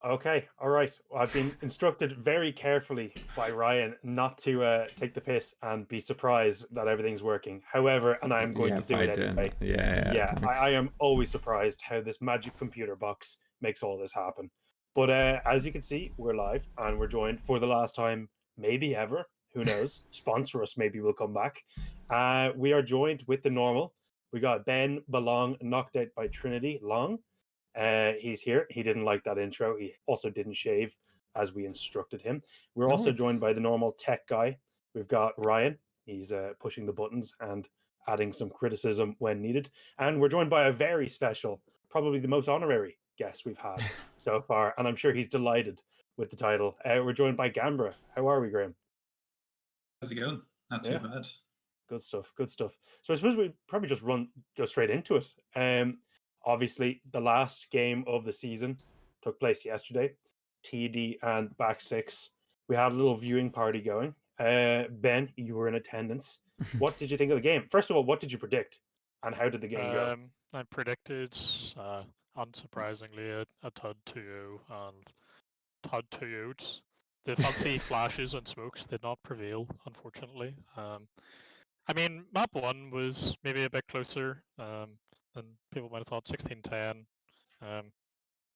Okay, all right. Well, I've been instructed very carefully by Ryan not to take the piss and be surprised that everything's working. However, and I'm going Yeah, to do by it doing anyway. that. Yeah, Yeah, thanks. I am always surprised how this magic computer box makes all this happen. But as you can see, we're live and we're joined for the last time, maybe ever. Who knows? Sponsor us, maybe we'll come back. We are joined with the normal. We got Ben Belong knocked out by Trinity Long. He's here. He didn't like that intro. He also didn't shave as we instructed him. We're No, also joined by the normal tech guy. We've got Ryan. He's pushing the buttons and adding some criticism when needed. And we're joined by a very special, probably the most honorary guest we've had so far. And I'm sure he's delighted with the title. We're joined by Gambra. How are we, Graham? How's it going? Not too Yeah, bad. good stuff. Good stuff. So I suppose we probably just go straight into it. Obviously, the last game of the season took place yesterday. TD and back six. We had a little viewing party going. Ben, you were in attendance. What did you think of the game? First of all, what did you predict, and how did the game go? I predicted, unsurprisingly, a Todd 2 and Todd 2 out. The fancy flashes and smokes did not prevail, unfortunately. I mean, map 1 was maybe a bit closer than people might have thought, 16-10.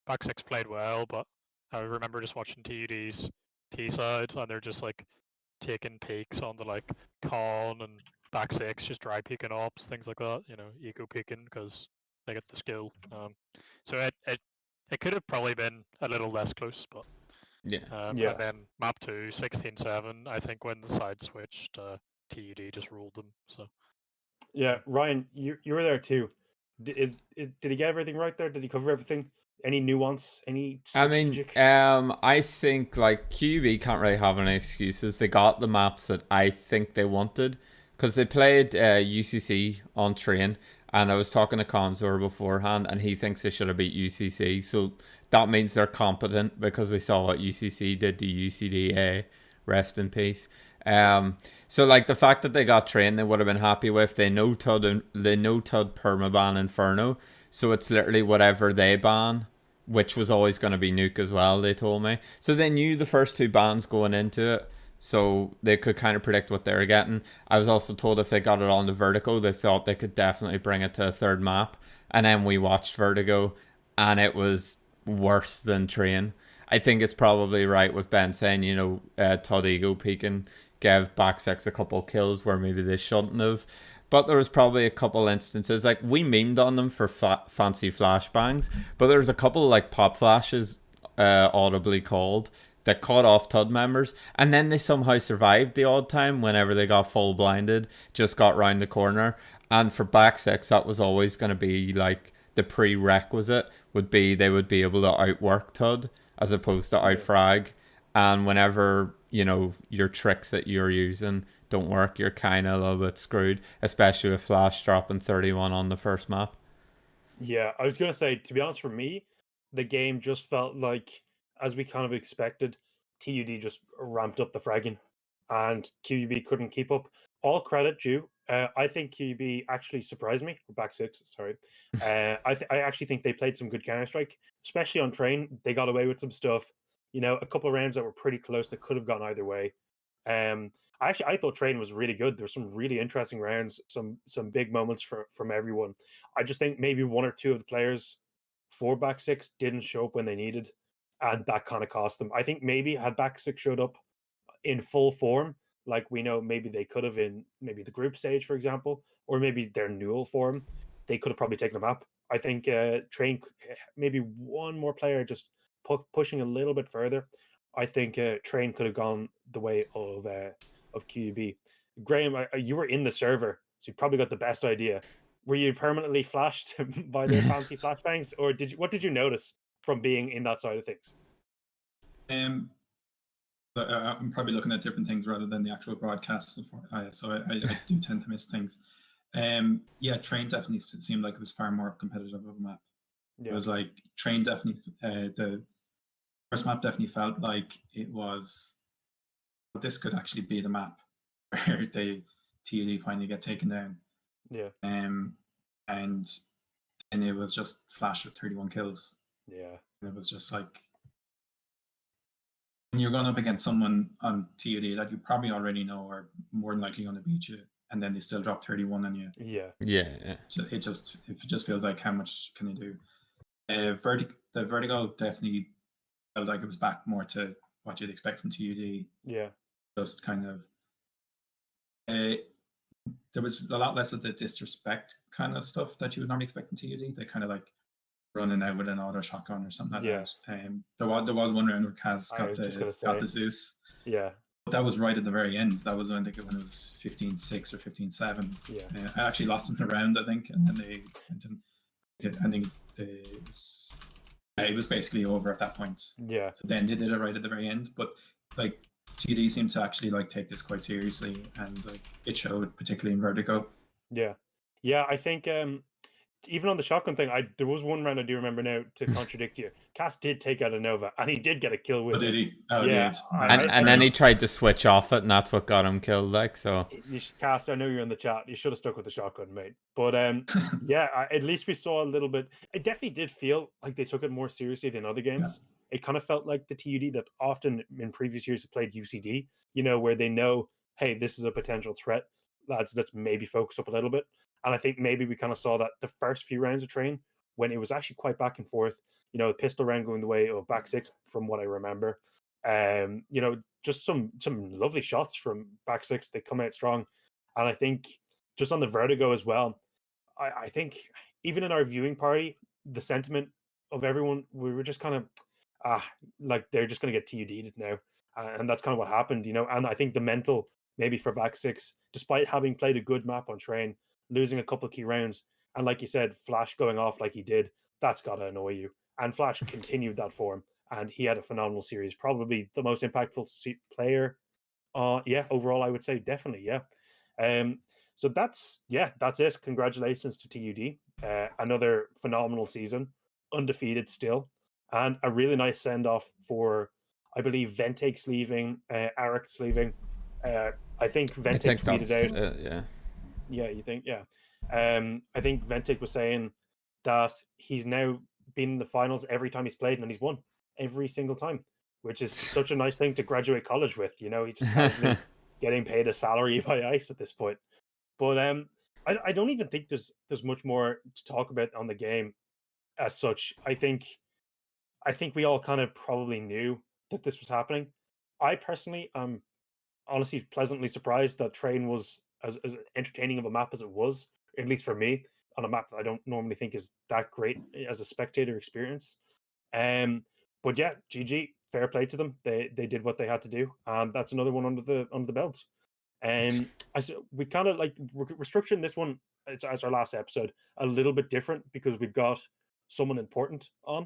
Back 6 played well, but I remember just watching TUD's T side, and they're just like taking peaks on the like con and back 6, just dry peeking ops, things like that. Eco peeking because they get the skill. So it could have probably been a little less close, but yeah. Yeah, and then map 2, 16-7. I think when the side switched, TUD just ruled them. So yeah. Ryan, you were there too. Did he get everything right there? Did he cover everything? Any nuance? Any I mean, strategic? I think like QB can't really have any excuses. They got the maps that I think they wanted because they played UCC on train, and I was talking to Consor beforehand, and he thinks they should have beat UCC. So that means they're competent because we saw what UCC did to UCDA. Rest in peace. So like the fact that they got train, they would have been happy with. They know Tud permaban Inferno, so it's literally whatever they ban, which was always going to be Nuke as well, they told me. So they knew the first two bans going into it, so they could kind of predict what they were getting. I was also told if they got it on the Vertigo, they thought they could definitely bring it to a third map. And then we watched Vertigo, and it was worse than Train. I think it's probably right with Ben saying, Todd Ego peeking gave back six a couple kills where maybe they shouldn't have. But there was probably a couple instances, like we memed on them for fancy flashbangs, but there was a couple like pop flashes, audibly called, that caught off Tud members, and then they somehow survived the odd time whenever they got full blinded, just got round the corner. And for back six, that was always going to be like the prerequisite would be they would be able to outwork Tud as opposed to outfrag. And whenever your tricks that you're using don't work, you're kind of a little bit screwed, especially with Flash dropping 31 on the first map. Yeah, I was gonna say, to be honest, for me, the game just felt like, as we kind of expected, TUD just ramped up the fragging, and QUB couldn't keep up. All credit due. I think QUB actually surprised me. Or back six, sorry. I actually think they played some good Counter Strike, especially on train. They got away with some stuff. A couple of rounds that were pretty close that could have gone either way. Um, I thought train was really good. There were some really interesting rounds, some big moments from everyone. I just think maybe one or two of the players for back six didn't show up when they needed, and that kind of cost them. I think maybe had back six showed up in full form, like we know maybe they could have in maybe the group stage, for example, or maybe their Newell form, they could have probably taken them up. I think Train maybe one more player just pushing a little bit further. I think Train could have gone the way of QB. Graham, you were in the server, so you probably got the best idea. Were you permanently flashed by their fancy flashbangs, or what did you notice from being in that side of things? I'm probably looking at different things rather than the actual broadcast, so I do tend to miss things. Yeah, Train definitely seemed like it was far more competitive of a map. Yeah. It was like Train definitely, the first map definitely felt like it was, this could actually be the map where they TUD finally get taken down. Yeah. And it was just Flash with 31 kills. Yeah. And it was just like, when you're going up against someone on TUD that you probably already know are more than likely going to beat you, and then they still drop 31 on you. Yeah. It just feels like how much can you do? The Vertigo definitely felt like it was back more to what you'd expect from TUD. Yeah. Just kind of there was a lot less of the disrespect kind of stuff that you would normally expect from TUD. They kind of like running out with an auto shotgun or something like that. There was one round where Kaz got the Zeus. Yeah. But that was right at the very end. That was when it was 15-6 or 15-7. Yeah. I actually lost them the round, I think, and then it was basically over at that point. Yeah. So then they did it right at the very end. But like TD seemed to actually like take this quite seriously, and like it showed, particularly in Vertigo. Yeah. Yeah, I think even on the shotgun thing, there was one round I do remember now to contradict you. Cass did take out a Nova, and he did get a kill with it. Did he? Oh, yeah. And then he tried to switch off it, and that's what got him killed. Like so. Cass, I know you're in the chat. You should have stuck with the shotgun, mate. But yeah, at least we saw a little bit. It definitely did feel like they took it more seriously than other games. Yeah. It kind of felt like the TUD that often in previous years have played UCD. You know, where they know, hey, this is a potential threat. Let's maybe focus up a little bit. And I think maybe we kind of saw that the first few rounds of Train when it was actually quite back and forth. You know, the pistol round going the way of back six, from what I remember. You know, just some lovely shots from back six. They come out strong. And I think just on the Vertigo as well, I think even in our viewing party, the sentiment of everyone, we were just kind of, like they're just going to get TUD'd now. And that's kind of what happened, you know. And I think the mental, maybe for back six, despite having played a good map on Train, losing a couple of key rounds, and like you said, Flash going off like he did, that's got to annoy you. And Flash continued that form, and he had a phenomenal series, probably the most impactful player. Overall, I would say definitely, yeah. So that's it. Congratulations to TUD. Another phenomenal season, undefeated still, and a really nice send off for, I believe, Ventake's leaving, Arek's leaving. I think Ventake tweeted out. Yeah, you think? Yeah. I think Ventake was saying that he's now been in the finals every time he's played, and he's won every single time, which is such a nice thing to graduate college with. You know, he just casually getting paid a salary by ICE at this point. But I don't even think there's much more to talk about on the game as such. I think we all kind of probably knew that this was happening. I personally am honestly pleasantly surprised that Train was as entertaining of a map as it was, at least for me, on a map that I don't normally think is that great as a spectator experience. But yeah, GG, fair play to them. They did what they had to do, and that's another one under the belt. And we kind of like we're structuring this one as our last episode a little bit different because we've got someone important on,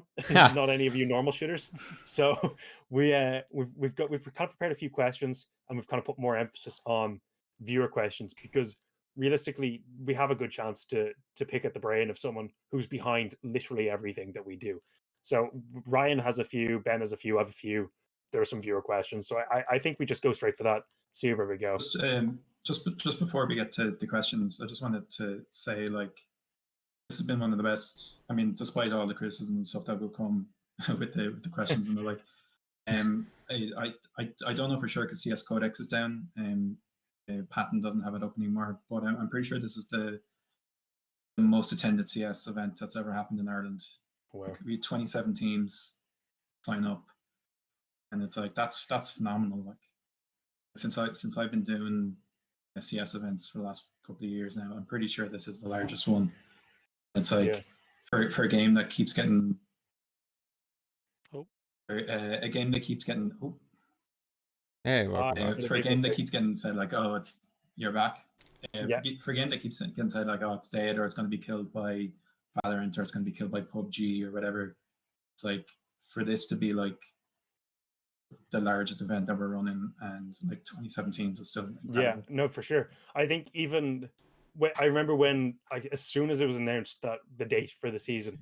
not any of you normal shooters. So we've kind of prepared a few questions, and we've kind of put more emphasis on viewer questions because realistically we have a good chance to pick at the brain of someone who's behind literally everything that we do. So Ryan has a few, Ben has a few, I have a few. There are some viewer questions, so I think we just go straight for that. See where we go. Just before we get to the questions, I just wanted to say, like, this has been one of the best. I mean, despite all the criticism and stuff that will come with the questions and the like, I don't know for sure because CS Codex is down and Patton doesn't have it up anymore. But I'm pretty sure this is the most attended CS event that's ever happened in Ireland. Wow. Like, we had 27 teams sign up, and it's like that's phenomenal. Like since I've been doing CS events for the last couple of years now, I'm pretty sure this is the largest one. It's like for a game that keeps getting a game that keeps getting for a game that keeps getting said like, oh, it's you're back. For a game that keeps getting said like, oh, it's dead, or it's going to be killed by Valorant, or it's going to be killed by PUBG or whatever. It's like for this to be like the largest event that we're running, and like 2017 is still incredible. Yeah, no, for sure. I think even I remember when, like, as soon as it was announced that the date for the season,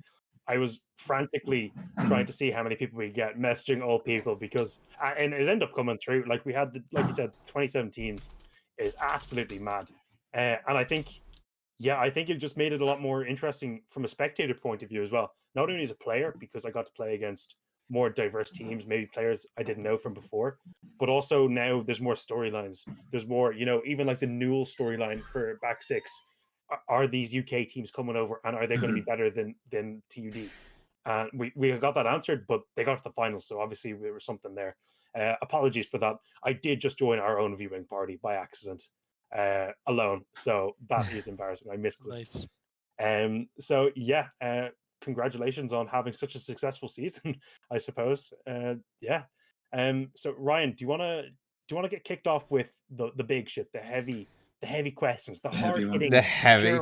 I was frantically trying to see how many people we get, messaging all people, because and it ended up coming through. Like we had, like you said, 27 teams is absolutely mad, and I think it just made it a lot more interesting from a spectator point of view as well. Not only as a player, because I got to play against more diverse teams, maybe players I didn't know from before. But also now there's more storylines. There's more, even like the Newell storyline for back six. Are these UK teams coming over, and are they going to be better than TUD? And we got that answered, but they got to the final, so obviously there was something there. Apologies for that. I did just join our own viewing party by accident, alone, so that is embarrassing. I misclicked. Nice. So yeah, congratulations on having such a successful season, I suppose. Yeah. So Ryan, do you wanna get kicked off with the big shit, the heavy questions, the hard hitting, the heavy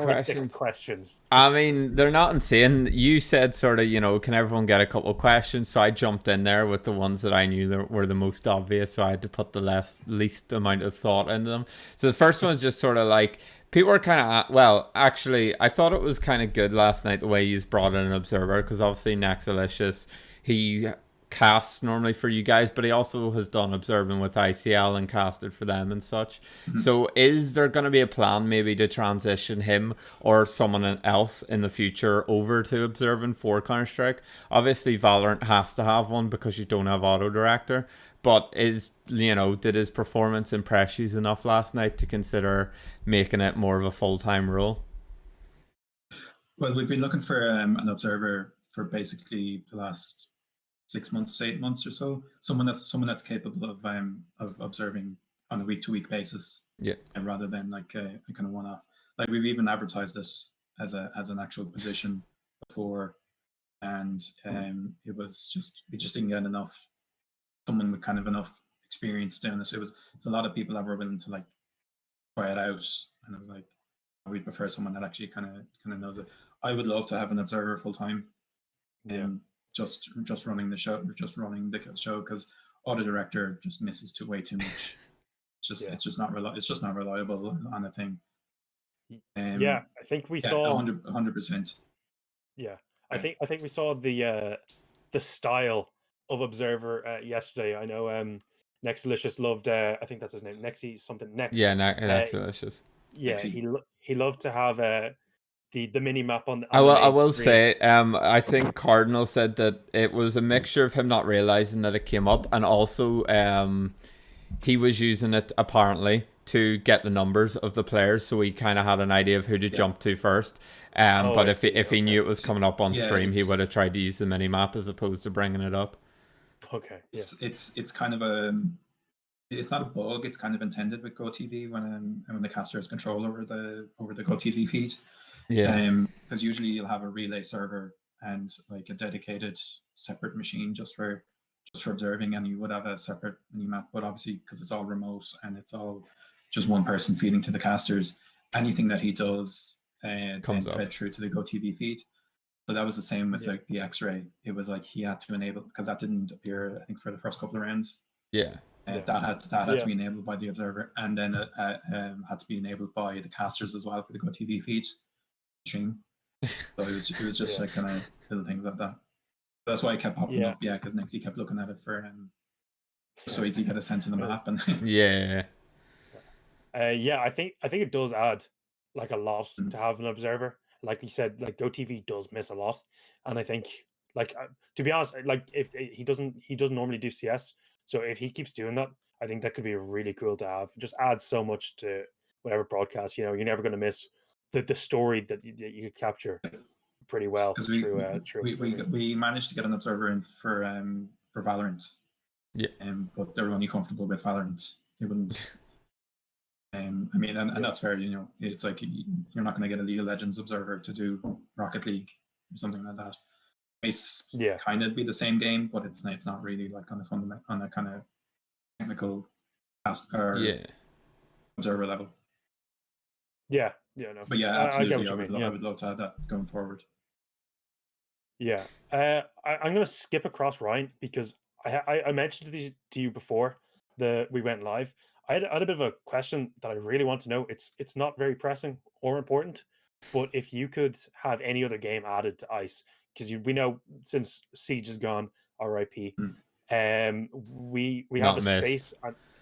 questions? I mean, they're not insane. You said sort of, can everyone get a couple of questions? So I jumped in there with the ones that I knew were the most obvious. So I had to put the least amount of thought into them. So the first one's just sort of like, people are kind of, well, actually, I thought it was kind of good last night the way you brought in an observer, because obviously Nexalicious, he casts normally for you guys, but he also has done observing with ICL and casted for them and such. So is there going to be a plan maybe to transition him or someone else in the future over to observing for Counter-Strike? Obviously Valorant has to have one because you don't have auto director, but did his performance impress you enough last night to consider making it more of a full-time role? Well, we've been looking for an observer for basically the last 6 months, 8 months or so. Someone that's capable of observing on a week-to-week basis. Yeah. And rather than like a kind of one-off. Like we've even advertised it as an actual position before, and it was we just didn't get someone with kind of enough experience doing it. It's a lot of people that were willing to like try it out, and I was like, we'd prefer someone that actually kind of knows it. I would love to have an observer full time. Just running the show, because auto director just misses way too much. It's just not reliable on a thing. I think we saw 100%. Yeah, I think we saw the style of observer yesterday. I know Nexalicious loved. I think that's his name, Nexy something. Nex. Yeah, Nexalicious. Yeah, he loved to have the Minimap on. I will say, I think Cardinal said that it was a mixture of him not realizing that it came up, and also he was using it apparently to get the numbers of the players, so he kind of had an idea of who to jump to first. But if he knew it was coming up on stream, he would have tried to use the Minimap as opposed to bringing it up. Okay. Yeah. It's kind of it's not a bug. It's kind of intended with GoTV when the caster has control over the GoTV feed. Yeah. Because usually you'll have a relay server and like a dedicated separate machine just for observing, and you would have a separate Minimap. But obviously, because it's all remote and it's all just one person feeding to the casters, anything that he does comes fed through to the GoTV feed. So that was the same with like the X-ray. It was like he had to enable, because that didn't appear, I think, for the first couple of rounds. Yeah. That had to be enabled by the observer, and then it had to be enabled by the casters as well for the GoTV feed stream. So it was just like kind of little things like that. That's why I kept popping up, because Nexy kept looking at it for so he could get a sense of the map. And I think it does add like a lot to have an observer. Like you said, like GoTV does miss a lot, and I think like to be honest, like if he doesn't normally do CS, so if he keeps doing that, I think that could be really cool to have. It just adds so much to whatever broadcast. You're never going to miss the story that you could capture pretty well through. We managed to get an observer in for Valorant. Yeah. But they're only comfortable with Valorant. They wouldn't. I mean, and that's fair. It's like you're not going to get a League of Legends observer to do Rocket League or something like that. It's kind of be the same game, but it's not really like on a kind of technical observer level. Yeah, no. But yeah, absolutely. I would love to have that going forward. Yeah, I'm going to skip across Ryan because I mentioned these to you before we went live. I had a bit of a question that I really want to know. It's not very pressing or important, but if you could have any other game added to ICE, because we know since Siege is gone, RIP, we have a space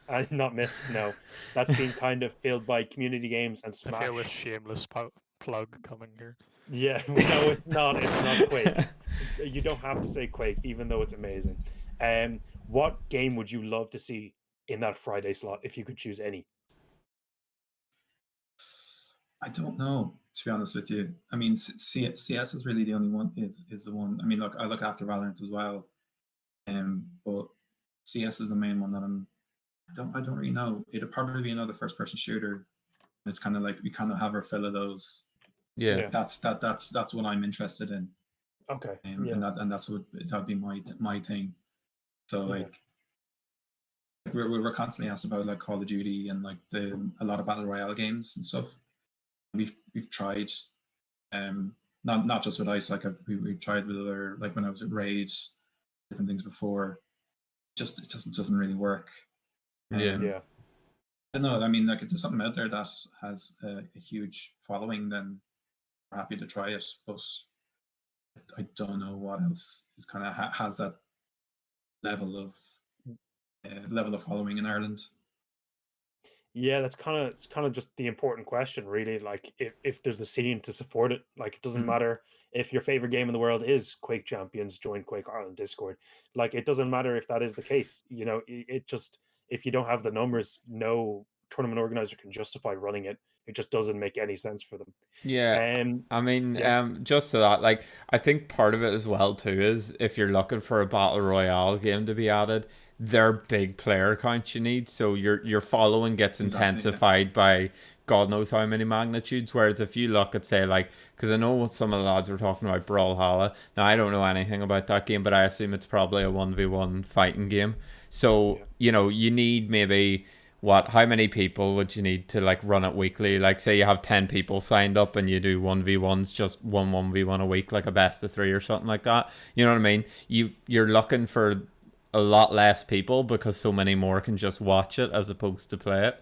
and not missed. No, that's been kind of filled by community games and Smash. I feel a shameless plug coming here. Yeah, no, it's not. It's not Quake. You don't have to say Quake, even though it's amazing. What game would you love to see in that Friday slot if you could choose any? I don't know, to be honest with you. I mean, CS is really the only one. Is the one. I mean, look, I look after Valorant as well, but CS is the main one that I don't really know. It'd probably be another first person shooter. It's kind of like we kind of have our fill of those. Yeah. Yeah. That's what I'm interested in. Okay. And that's what that'd be my thing. So Yeah. like we're constantly asked about like Call of Duty and like a lot of battle royale games and stuff. We've tried, not just with Ice, like we've tried with other, like when I was at Raid, different things before. Just it doesn't really work. Yeah. Yeah. I don't know. I mean, like if there's something out there that has a huge following, then we're happy to try it. But I don't know what else is kind of has that level of following in Ireland. Yeah, that's kind of just the important question, really. Like, if there's a scene to support it, like it doesn't matter if your favorite game in the world is Quake Champions, join Quake Ireland Discord. Like, it doesn't matter if that is the case. You know, it just, if you don't have the numbers, no tournament organizer can justify running it. It just doesn't make any sense for them. Yeah. I mean, Yeah. just to that, like, I think part of it as well too is if you're looking for a battle royale game to be added, they're big player counts you need, so your following gets intensified by God knows how many magnitudes. Whereas if you look at, say, like, because I know some of the lads were talking about Brawlhalla. Now I don't know anything about that game, but I assume it's probably a 1v1 fighting game. So you know, you need maybe how many people would you need to like run it weekly? Like, say you have 10 people signed up and you do 1v1s, just 1v1 a week, like a best of 3 or something like that. You know what I mean? You're looking for a lot less people because so many more can just watch it as opposed to play it,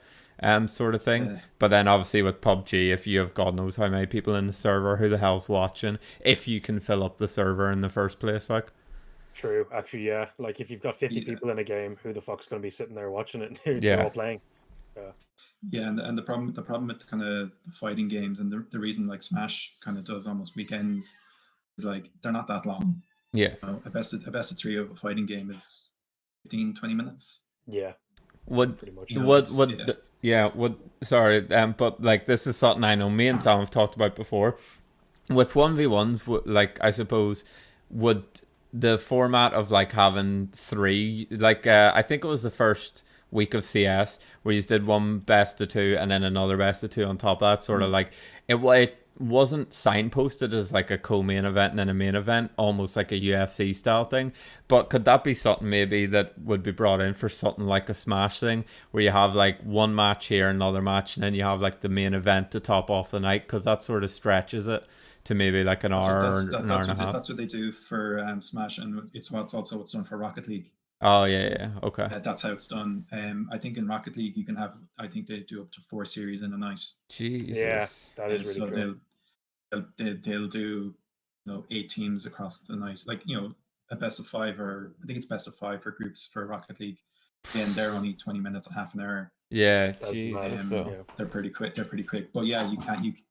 sort of thing. But then obviously with PUBG, if you have God knows how many people in the server, who the hell's watching? If you can fill up the server in the first place, like. True, actually, yeah. Like, if you've got 50 people in a game, who the fuck's going to be sitting there watching it? They're Yeah. all playing. Yeah, and the problem with the kind of the fighting games, and the reason like Smash kind of does almost weekends, is like they're not that long. Yeah. You know, a best of 3 of a fighting game is 15, 20 minutes. Yeah. Pretty much. Sorry, but like this is something I know me and Sam have talked about before. With 1v1s, like, I suppose, would the format of like having 3, like, I think it was the first week of CS where you did one best of 2 and then another best of 2 on top of that, sort of like it wasn't signposted as like a co-main event and then a main event, almost like a UFC style thing. But could that be something maybe that would be brought in for something like a Smash thing, where you have like one match here, another match, and then you have like the main event to top off the night? Because that sort of stretches it to maybe like an hour or an hour and a half. That's what they do for Smash, and it's also what's done for Rocket League. Oh yeah, okay. That's how it's done. I think in Rocket League you can have, I think they do up to 4 series in a night. Jesus. Yeah, that is really cool. They'll do 8 teams across the night, like a best of 5, or I think it's best of 5 for groups for Rocket League. Again, they're only 20 minutes, half an hour. Yeah, Jesus. They're pretty quick. But yeah,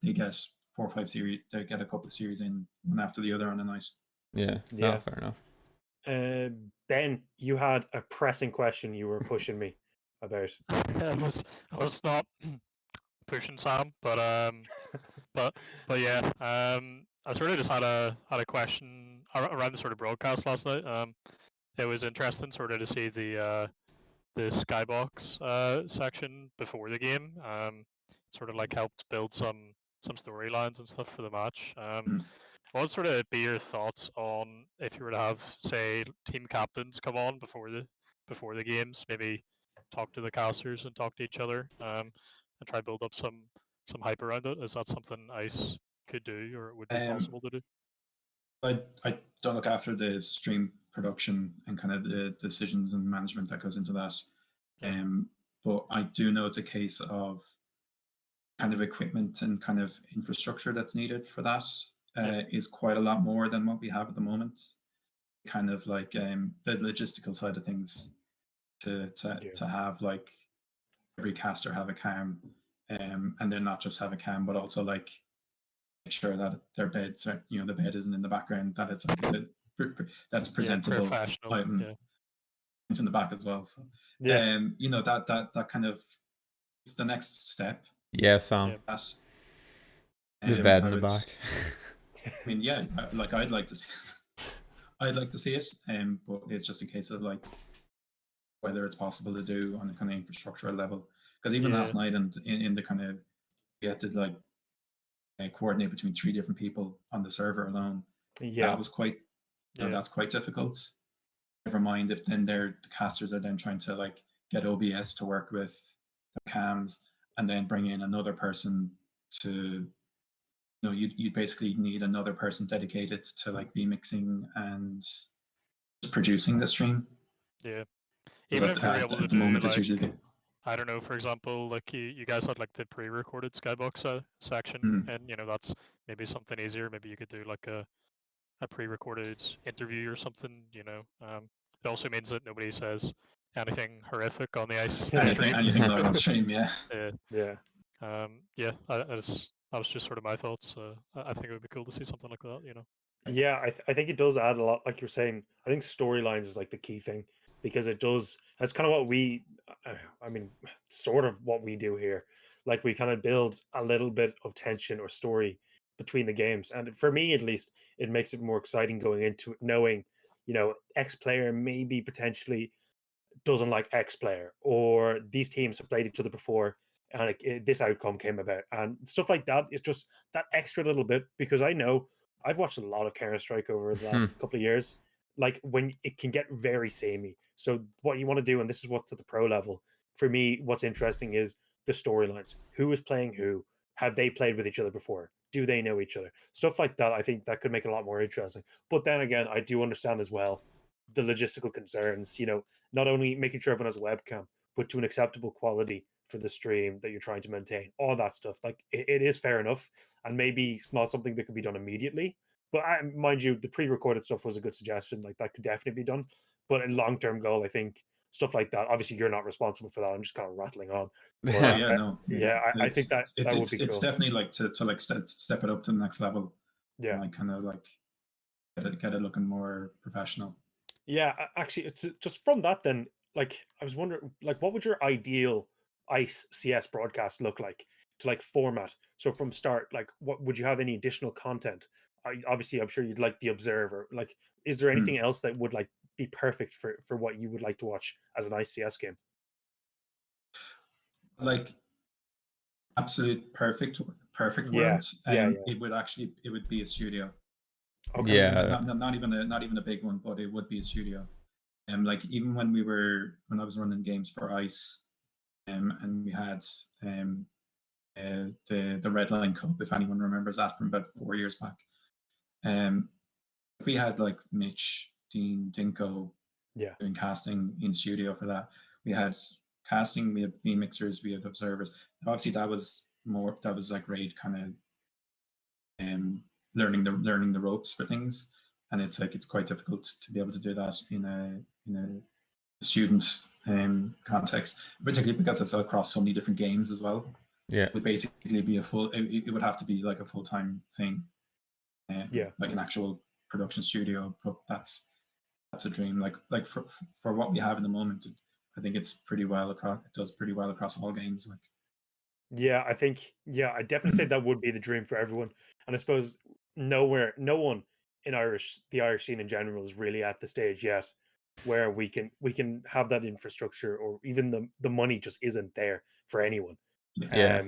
they get 4 or 5 series. They get a couple of series in one after the other on a night. Yeah, fair enough. Ben, you had a pressing question you were pushing me about. I was not pushing Sam, but yeah, I sort of just had a question around the sort of broadcast last night. It was interesting sort of to see the Skybox section before the game. Sort of like helped build some storylines and stuff for the match. What would sort of be your thoughts on if you were to have, say, team captains come on before the games, maybe talk to the casters and talk to each other, and try to build up some hype around it? Is that something ICE could do, or it would be possible to do? I don't look after the stream production and kind of the decisions and management that goes into that. But I do know it's a case of kind of equipment and kind of infrastructure that's needed for that is quite a lot more than what we have at the moment. Kind of like the logistical side of things to have like every caster have a cam, and then not just have a cam, but also like make sure that their beds are, the bed isn't in the background, that it's like that's presentable professional. item. Yeah. It's in the back as well. So Yeah. that kind of, it's the next step. Yeah, Sam. That, The bed I in the would- back. I mean, yeah, like I'd like to see I'd like to see it, but it's just a case of like whether it's possible to do on a kind of infrastructural level. Because even last night, and in the kind of, we had to like coordinate between 3 different people on the server alone. That was quite, that's quite difficult. Never mind if then the casters are then trying to like get OBS to work with the cams, and then bring in another person to, you basically need another person dedicated to like vmixing and producing the stream. Yeah. Even if you're able to do moment, like, usually I don't know, for example, like you guys had like the pre-recorded Skybox section, and that's maybe something easier. Maybe you could do like a pre-recorded interview or something. It also means that nobody says anything horrific on the ice stream. anything loud on stream. Yeah. That was just sort of my thoughts. I think it would be cool to see something like that. Yeah, I think it does add a lot. Like you're saying, I think storylines is like the key thing, because it does. That's kind of what we, I mean, sort of what we do here. Like we kind of build a little bit of tension or story between the games, and for me at least, it makes it more exciting going into it, knowing, X player maybe potentially doesn't like X player, or these teams have played each other before, and this outcome came about, and stuff like that. It's just that extra little bit, because I know I've watched a lot of Counter-Strike over the last couple of years. Like when it can get very samey. So what you want to do, and this is what's at the pro level for me, what's interesting is the storylines. Who is playing who? Have they played with each other before? Do they know each other? Stuff like that. I think that could make it a lot more interesting. But then again, I do understand as well the logistical concerns. Not only making sure everyone has a webcam, but to an acceptable quality for the stream that you're trying to maintain. All that stuff. Like it is fair enough, and maybe it's not something that could be done immediately. But mind you, the pre-recorded stuff was a good suggestion. Like that could definitely be done. But in long-term goal, I think stuff like that. Obviously, you're not responsible for that. I'm just kind of rattling on. But, I think that would be cool. It's definitely like to like step it up to the next level. Yeah, and like kind of like get it looking more professional. Yeah, actually, it's just from that. Then, like, I was wondering, like, what would your ideal ICE CS broadcast look like to like format? So from start, like, what would you have any additional content? Obviously, I'm sure you'd like the observer. Like, is there anything else that would like be perfect for what you would like to watch as an ICE CS game? Like, absolute perfect Yeah, words. It would be a studio. Okay. Yeah. Not even a big one, but it would be a studio. Like even when I was running games for ICE, and we had the Red Line Cup, if anyone remembers that from about 4 years back. We had like Mitch, Dean, Dinko, doing casting in studio for that. We had casting, we had vmixers, we had observers. Obviously, that was like Raid kind of learning the ropes for things, and it's quite difficult to be able to do that in a student context, particularly because it's across so many different games as well. Yeah, it would basically be it would have to be like a full-time thing, like an actual production studio. But that's a dream. Like for what we have in the moment, I think it's pretty well across. It does pretty well across all games. Like, yeah, I think, I definitely say that would be the dream for everyone. And I suppose no one in the Irish scene in general is really at the stage yet where we can have that infrastructure, or even the money just isn't there for anyone. Yeah.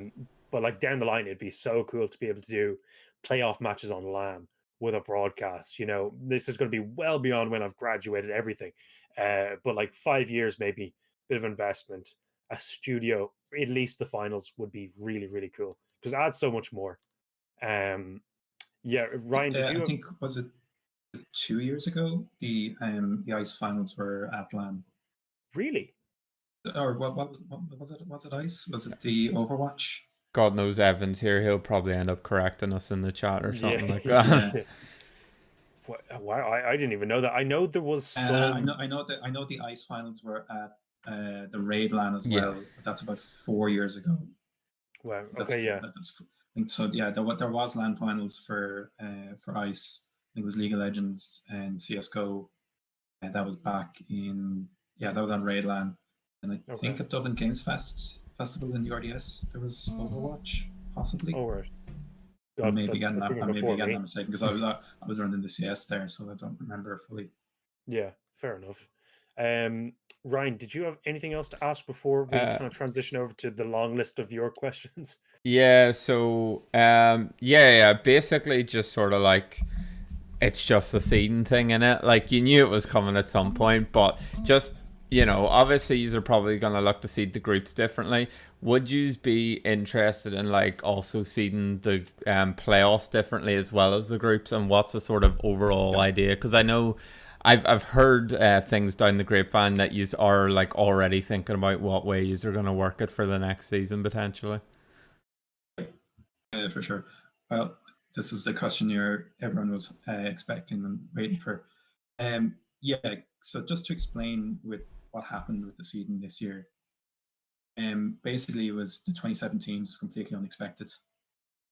But like down the line, it'd be so cool to be able to do playoff matches on LAN with a broadcast. This is going to be well beyond when I've graduated everything. But like 5 years, maybe, bit of investment, a studio, at least the finals would be really, really cool, because it adds so much more. Ryan, did you? I think, was it 2 years ago, the ICE finals were at LAN. Really? Or what was it? Was it ICE? Was it the Overwatch? God knows Evan's here. He'll probably end up correcting us in the chat or something like that. Yeah. Wow, I didn't even know that. I know there was some. I know the ICE finals were at the Raid LAN as well. But that's about 4 years ago. Wow. Okay. think so. Yeah, there was LAN finals for Ice. I think it was League of Legends and CSGO. That was back in that was on Raid LAN, and I think at Dublin Games Festival in the RDS there was Overwatch possibly. Oh right. I may be getting that mistaken because I was running the CS there, so I don't remember fully. Yeah, fair enough. Ryan, did you have anything else to ask before we kind of transition over to the long list of your questions? Yeah, so basically just sort of like it's just a seeding thing in it. Like you knew it was coming at some point, but just obviously you're probably gonna look to seed the groups differently. Would you be interested in like also seeding the playoffs differently as well as the groups, and what's the sort of overall idea? Because I know I've heard things down the grapevine that you are like already thinking about what way you are gonna work it for the next season potentially. For sure. Well, this is the question everyone was expecting and waiting for. So just to explain with what happened with the seeding this year, basically it was the 2017 was completely unexpected.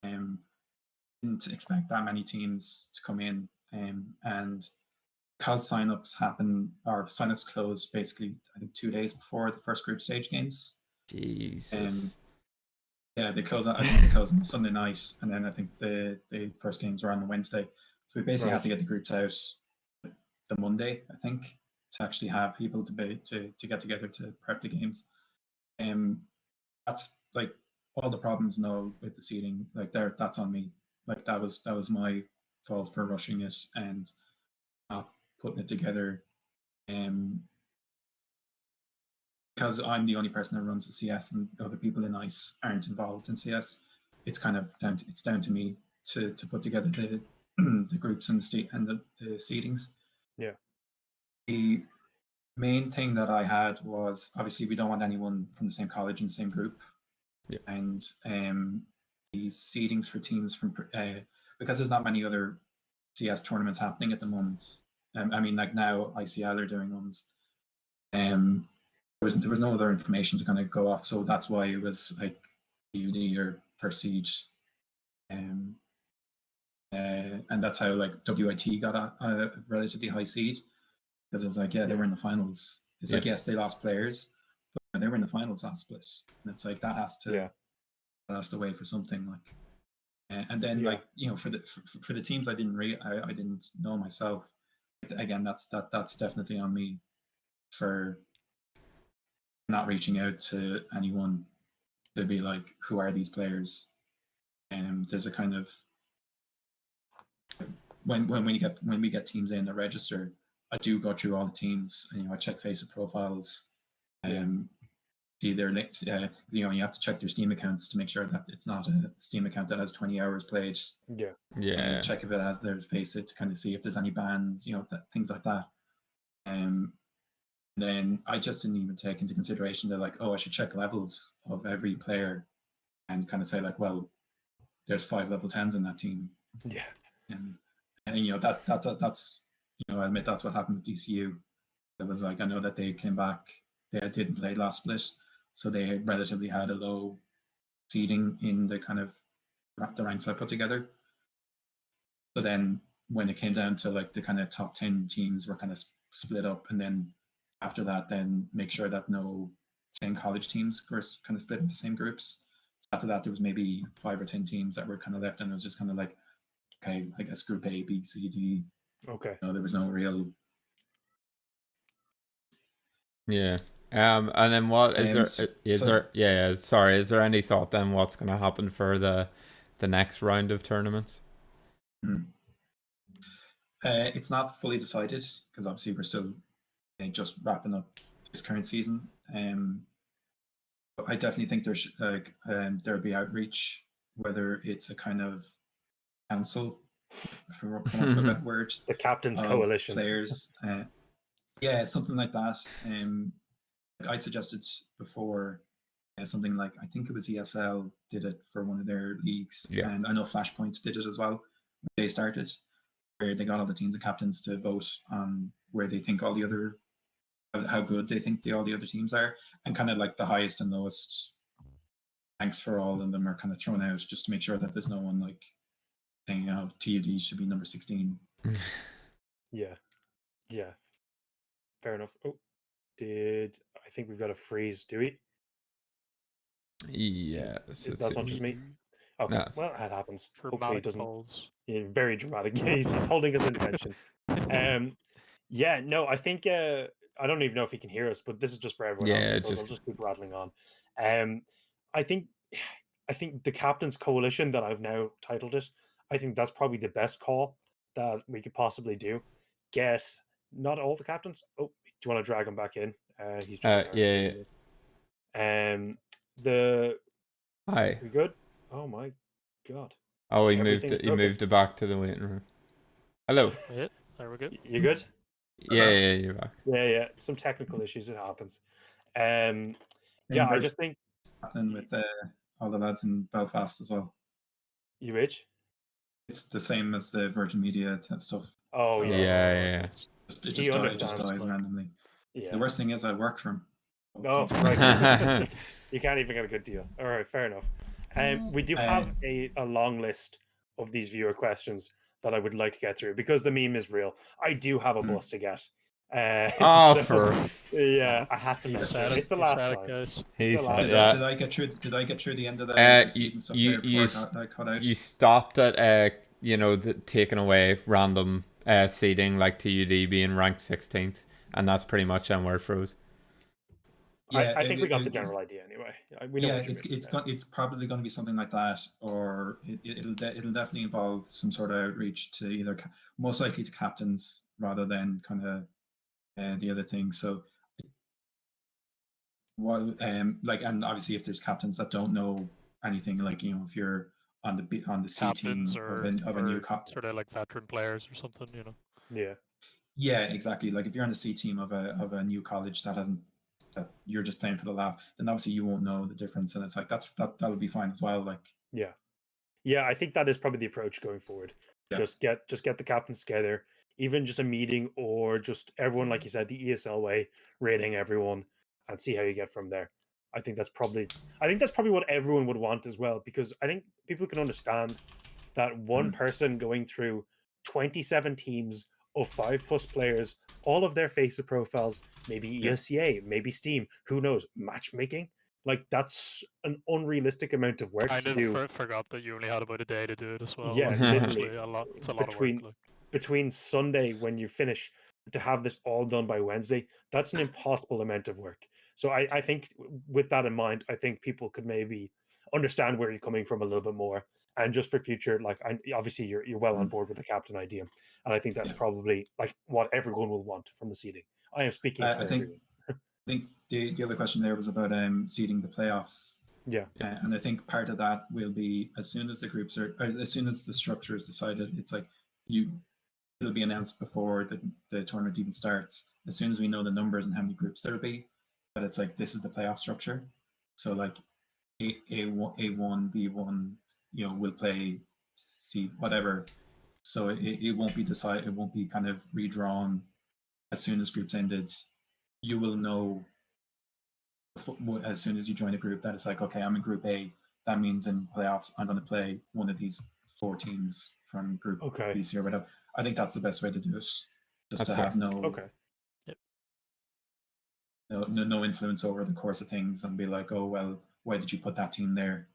Didn't expect that many teams to come in, and because signups closed basically I think 2 days before the first group stage games. Jesus. They closed on Sunday night, and then I think the first games were on the Wednesday. So we basically had to get the groups out the Monday, I think, to actually have people to get together to prep the games. That's like all the problems now with the seeding. Like that's on me. Like that was my fault for rushing it and not putting it together. Because I'm the only person that runs the CS and the other people in ICE aren't involved in CS, it's kind of down to me to put together the groups and the seedings. Yeah. The main thing that I had was obviously we don't want anyone from the same college in the same group. Yeah. And the seedings for teams from because there's not many other CS tournaments happening at the moment. I mean, like now ICL are doing ones. There was no other information to kind of go off, so that's why it was like UD or First Siege, and that's how like WIT got a relatively high seed, because it's like they were in the finals. It's like yes, they lost players, but they were in the finals last split, and it's like that has to wait for something like, and then like for the teams I didn't know myself. Again, that's definitely on me for not reaching out to anyone to be like, who are these players? And there's a kind of when we get teams in to register, I do go through all the teams and I check Facebook profiles, see their links. You have to check their Steam accounts to make sure that it's not a Steam account that has 20 hours played. Yeah. Check if it has their Faceit to kind of see if there's any bans, things like that. Then I just didn't even take into consideration that like, I should check levels of every player and kind of say like, well, there's 5 level 10s in that team. Yeah. And that's I admit that's what happened with DCU. It was like, I know that they came back, they didn't play last split, so they relatively had a low seeding in the kind of the ranks I put together. So then when it came down to like the kind of top 10 teams were kind of split up, and then after that, then make sure that no same college teams were kind of split into the same groups. So after that, there was maybe 5 or 10 teams that were kind of left, and it was just kind of like, okay, I guess group A, B, C, D. Okay. There was no real. Yeah. And then what is there? Is there? Sorry. Is there any thought then what's going to happen for the next round of tournaments? It's not fully decided because obviously we're still just wrapping up this current season. But I definitely think there'll be outreach, whether it's a kind of council, for want of a better word, the captain's coalition, players, something like that. I suggested before something like, I think it was ESL did it for one of their leagues, and I know Flashpoint did it as well. They started where they got all the teams and captains to vote on where they think all the other, how good they think all the other teams are, and kind of like the highest and lowest thanks for all of them are kind of thrown out just to make sure that there's no one like saying, TUD should be number 16. Yeah. Fair enough. Oh, I think we've got a freeze, do we? Yeah. That's not just me. Okay, No. well, that happens. Hopefully it Dramatic doesn't. calls. Yeah, very dramatic. He's holding his intention. Yeah, no, I think I don't even know if he can hear us, but this is just for everyone else. Yeah, I'll just keep rattling on. I think the captain's coalition that I've now titled it, I think that's probably the best call that we could possibly do. Get not all the captains. Oh, do you want to drag him back in? He's just yeah. the Hi. we good? Oh my god. Oh, he Everything's moved. He broken. moved it back to the waiting room. Hello. Yeah, there we go. You good? Yeah, you're back. Yeah. Some technical issues. It happens. Yeah, I just think Happening with all the lads in Belfast as well. you itch. It's the same as the Virgin Media stuff. Oh yeah. Yeah. It just dies like- randomly. Yeah. The worst thing is I work for him. Oh, right. You can't even get a good deal. All right, fair enough. We do have a long list of these viewer questions that I would like to get through because the meme is real. I do have a bus to get. Yeah, I have to mention it. It's the last time. Guys. He It's the last said time. Did I get through the end of the seat and stuff there before I cut out? You stopped at taking away random seeding like TUD being ranked 16th, and that's pretty much where it froze. Yeah, I think we got the general idea anyway. We know it's probably going to be something like that, or it'll definitely involve some sort of outreach to either most likely to captains rather than kind of the other thing. So, and obviously if there's captains that don't know anything, like if you're on the C team of a new sort of like veteran players or something, Yeah, exactly. Like if you're on the C team of a new college that you're just playing for the laugh, then obviously you won't know the difference, and it's like that'll be fine as well. Like yeah, I think that is probably the approach going forward. Yeah. Just get the captains together, even just a meeting or just everyone, like you said, the ESL way, rating everyone and see how you get from there. I think that's probably what everyone would want as well, because I think people can understand that one person going through 27 teams of 5+ players, all of their Facebook profiles, maybe ESCA, maybe Steam, who knows, matchmaking. Like that's an unrealistic amount of work to do. I forgot that you only had about a day to do it as well. Yeah, literally it's a lot of work. Between Sunday when you finish to have this all done by Wednesday, that's an impossible amount of work. So I think with that in mind, I think people could maybe understand where you're coming from a little bit more. And just for future, like obviously you're well on board with the captain idea, and I think that's probably like what everyone will want from the seeding. I am speaking for everyone. I think the other question there was about seeding the playoffs. Yeah. And I think part of that will be as soon as the groups are, or as soon as the structure is decided, it's like it'll be announced before the tournament even starts. As soon as we know the numbers and how many groups there'll be, but it's like this is the playoff structure. So like A1, B1, will play C whatever. So it won't be decided. It won't be kind of redrawn as soon as groups ended. You will know as soon as you join a group that it's like, okay, I'm in Group A. That means in playoffs, I'm going to play one of these 4 teams from Group BC or whatever. I think that's the best way to do it. Just to have no influence over the course of things and be like, oh, well, why did you put that team there?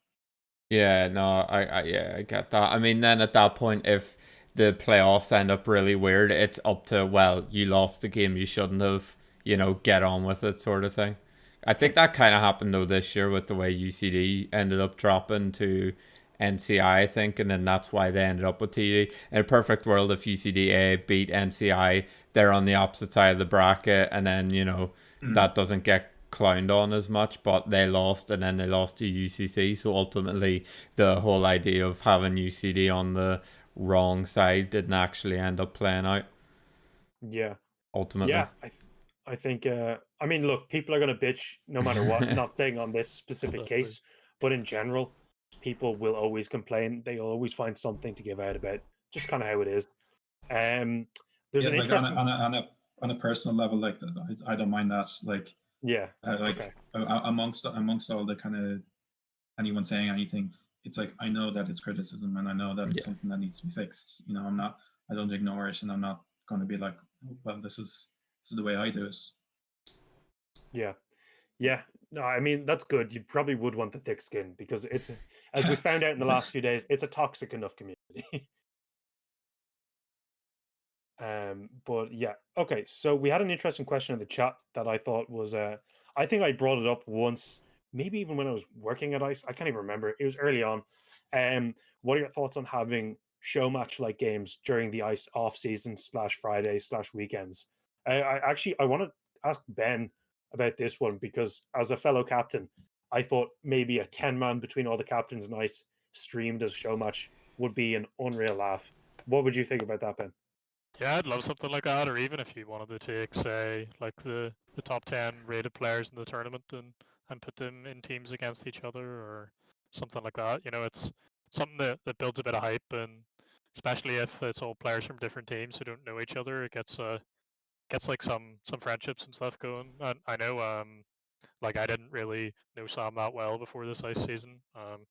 Yeah, no, I get that. I mean, then at that point, if the playoffs end up really weird, it's up to, well, you lost the game, you shouldn't have, get on with it sort of thing. I think that kind of happened though this year with the way UCD ended up dropping to NCI, I think, and then that's why they ended up with TD. In a perfect world, if UCDA beat NCI, they're on the opposite side of the bracket, and then, that doesn't get clowned on as much, but they lost, and then they lost to UCC, so ultimately the whole idea of having UCD on the wrong side didn't actually end up playing out. Yeah. Ultimately. Yeah, I think, I mean, look, people are going to bitch no matter what, not saying on this specific case, but in general, people will always complain. They'll always find something to give out about, just kind of how it is. There's an interesting... on a personal level, like I don't mind that. Like, amongst all the kind of anyone saying anything, it's like, I know that it's criticism and I know that it's something that needs to be fixed. You know, I don't ignore it, and I'm not going to be like, well, this is the way I do it. Yeah. No, I mean, that's good. You probably would want the thick skin because it's, as we found out in the last few days, it's a toxic enough community. But yeah, okay. So we had an interesting question in the chat that I thought was, I think I brought it up once, maybe even when I was working at ICE. I can't even remember. It was early on. What are your thoughts on having show match like games during the ICE off season / Fridays / weekends? I want to ask Ben about this one because as a fellow captain, I thought maybe a 10-man between all the captains and ICE streamed as show match would be an unreal laugh. What would you think about that, Ben? Yeah, I'd love something like that, or even if you wanted to take, say, like the top 10 rated players in the tournament and put them in teams against each other or something like that. You know, it's something that builds a bit of hype, and especially if it's all players from different teams who don't know each other, it gets like some friendships and stuff going. And I know like I didn't really know Sam that well before this ice season. And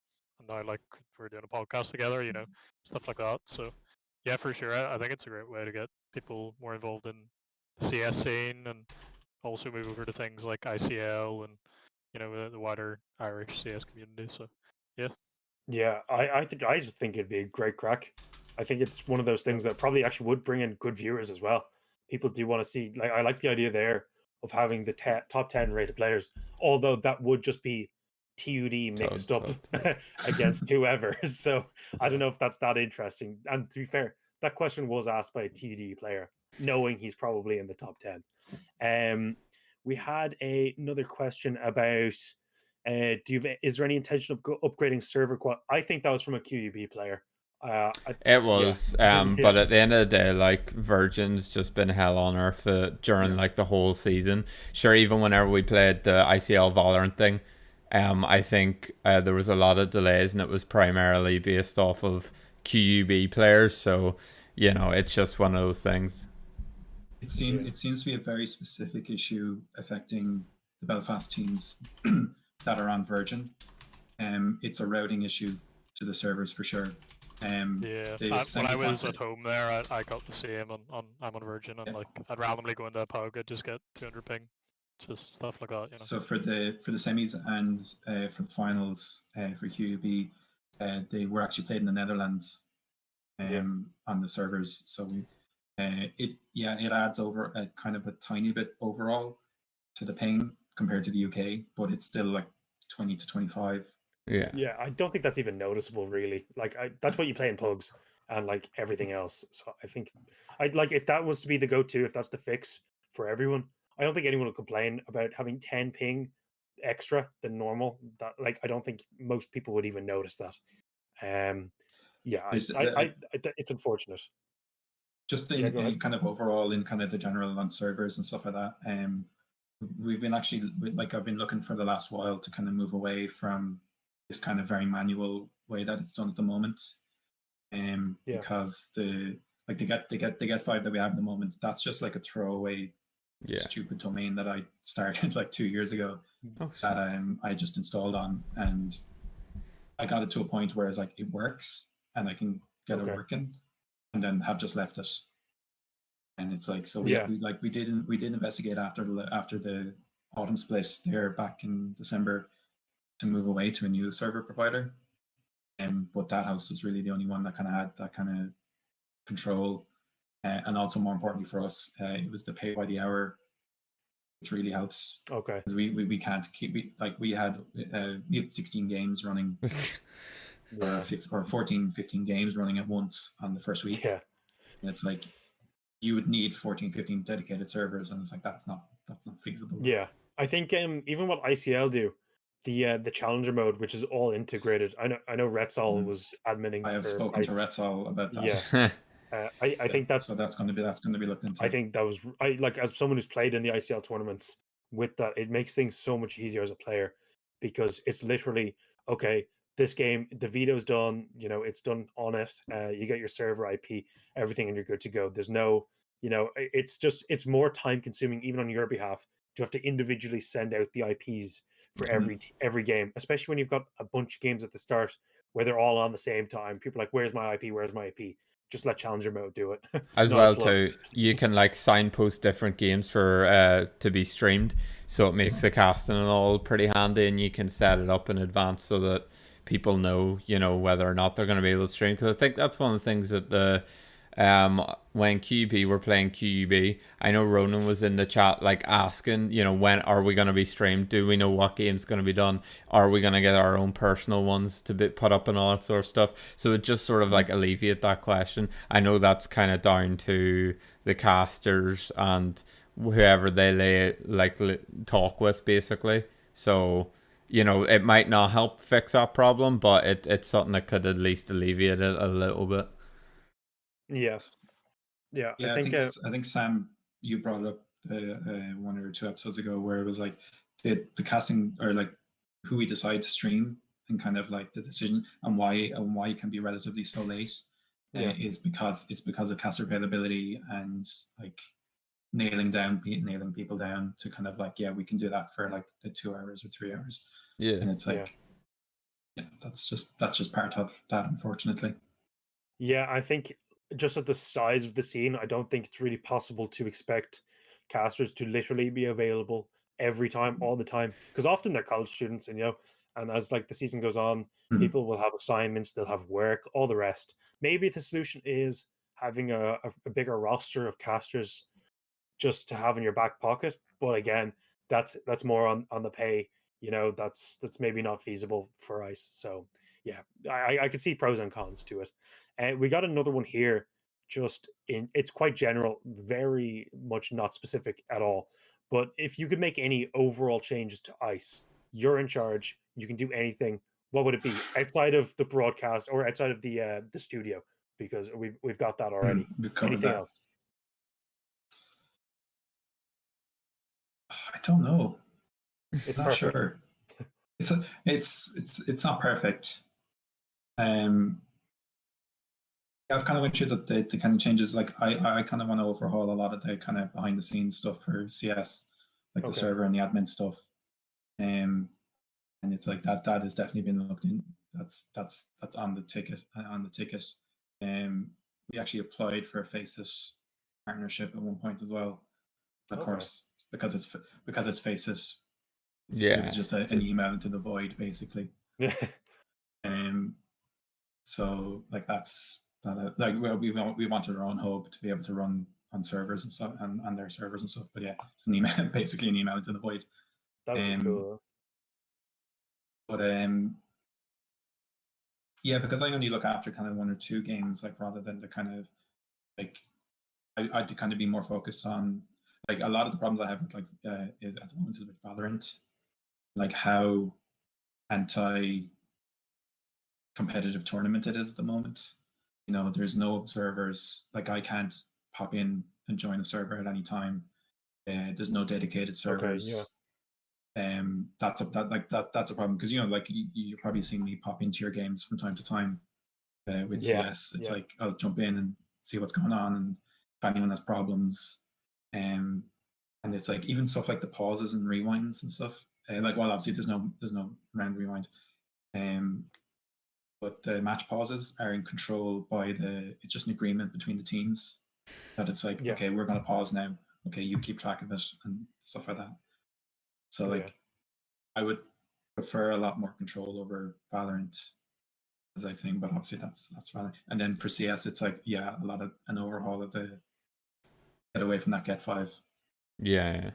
now like we're doing a podcast together, you know, stuff like that. So yeah, for sure. I think it's a great way to get people more involved in the CS scene and also move over to things like ICL and you know the wider Irish CS community. So yeah. Yeah, I just think it'd be a great crack. I think it's one of those things that probably actually would bring in good viewers as well. People do want to see, like, I like the idea there of having the top 10 rated players, although that would just be TUD mixed up against whoever. So I don't know if that's that interesting. And to be fair, that question was asked by a TUD player, knowing he's probably in the top 10. We had another question about is there any intention of upgrading server quality? I think that was from a QUB player. It was, but at the end of the day, like Virgin's just been hell on earth during like the whole season. Sure, even whenever we played the ICL Valorant thing, I think there was a lot of delays, and it was primarily based off of QUB players. So you know, it's just one of those things. It seems to be a very specific issue affecting the Belfast teams that are on Virgin. It's a routing issue to the servers for sure. Yeah, when I was at home there, I got the same I'm on Virgin, and like I'd randomly go into a PUG, I'd just get 200 ping, just stuff like that. You know. So for the semis and for the finals for QUB, they were actually played in the Netherlands on the servers. So it adds over a kind of a tiny bit overall to the ping compared to the UK, but it's still like 20 to 25. Yeah, I don't think that's even noticeable, really. Like, that's what you play in pugs and like everything else. So I think I'd like if that was to be the go-to, if that's the fix for everyone. I don't think anyone will complain about having 10 ping extra than normal. That like I don't think most people would even notice that. Yeah, it's unfortunate. Just in kind of overall in kind of the general on servers and stuff like that. We've been actually like I've been looking for the last while to kind of move away from this kind of very manual way that it's done at the moment. Because the get 5 that we have at the moment, that's just like a throwaway stupid domain that I started like 2 years ago that I just installed on, and I got it to a point where it's like it works and I can get it working, and then have just left it. And it's like we did investigate after the autumn split there back in December to move away to a new server provider, but that house was really the only one that kind of had that kind of control, and also more importantly for us, it was the pay by the hour, which really helps. Okay, because we can't keep we had 16 games running, or 14, 15 games running at once on the first week. Yeah, and it's like you would need 14, 15 dedicated servers, and it's like that's not feasible. Yeah, I think even what ICL do, the challenger mode, which is all integrated. I know Retzal was adminning. I have spoken to Retzal about that. Yeah, I think that's going to be looked into. I think that was like as someone who's played in the ICL tournaments with that, it makes things so much easier as a player because it's literally okay. This game, the veto's done. You know, it's done on it. You get your server IP, everything, and you're good to go. There's no, it's more time consuming even on your behalf to have to individually send out the IPs for every game, especially when you've got a bunch of games at the start where they're all on the same time. People are like, "Where's my IP? Where's my IP?" Just let Challenger Mode do it. As Not a well plug. too, you can like signpost different games for to be streamed, so it makes the casting and all pretty handy, and you can set it up in advance so that people know, you know, whether or not they're going to be able to stream. Because I think that's one of the things that the when QB were playing QB, I know Ronan was in the chat like asking, you know, when are we going to be streamed? Do we know what game's going to be done? Are we going to get our own personal ones to be put up and all that sort of stuff? So it just sort of like alleviate that question. I know that's kind of down to the casters and whoever they talk with, basically. So, you know, it might not help fix that problem, but it's something that could at least alleviate it a little bit. Yeah. I think Sam, you brought up one or two episodes ago where it was like the casting, or like who we decide to stream, and kind of like the decision and why it can be relatively so late is because of caster availability and like nailing people down to kind of like, yeah, we can do that for like the 2 hours or 3 hours. Yeah. And it's like, yeah, that's just part of that, unfortunately. Yeah, I think just at the size of the scene, I don't think it's really possible to expect casters to literally be available every time, all the time, because often they're college students, and and as like the season goes on, people will have assignments, they'll have work, all the rest. Maybe the solution is having a bigger roster of casters just to have in your back pocket, but again, that's more on the pay. That's maybe not feasible for ICE. So yeah, I could see pros and cons to it. And we got another one here, it's quite general, very much not specific at all. But if you could make any overall changes to ICE, you're in charge, you can do anything. What would it be outside of the broadcast or outside of the studio? Because we've got that already. Anything else? I don't know. It's not perfect. Sure. It's not perfect. I've kind of went through the kind of changes. Like I kind of want to overhaul a lot of the kind of behind the scenes stuff for CS, like the server and the admin stuff. And it's like that has definitely been looked in. That's on the ticket. We actually applied for a Faceit partnership at one point as well. Of course, it's because it's Faceit. It's just an email into the void, basically. So like that's like we wanted our own hub to be able to run on servers and stuff, and their servers and stuff. But yeah, it's an email, basically an email into the void. That would be cool. But yeah, because I only look after kind of 1 or 2 games, like rather than the kind of like I'd kind of be more focused on like a lot of the problems I have with like is at the moment is with Valorant, like how anti-competitive tournament it is at the moment. There's no observers. Like I can't pop in and join a server at any time. There's no dedicated servers. That's a problem because like you're probably seeing me pop into your games from time to time with CS. It's like I'll jump in and see what's going on, and if anyone has problems, and it's like even stuff like the pauses and rewinds and stuff. Like, well, obviously there's no round rewind, but the match pauses are in control by it's just an agreement between the teams that it's like, okay, we're going to pause now. Okay, you keep track of it and stuff like that. So like, I would prefer a lot more control over Valorant as I think, but obviously that's Valorant. And then for CS, it's like, yeah, a lot of an overhaul of the get away from that Get 5. Yeah.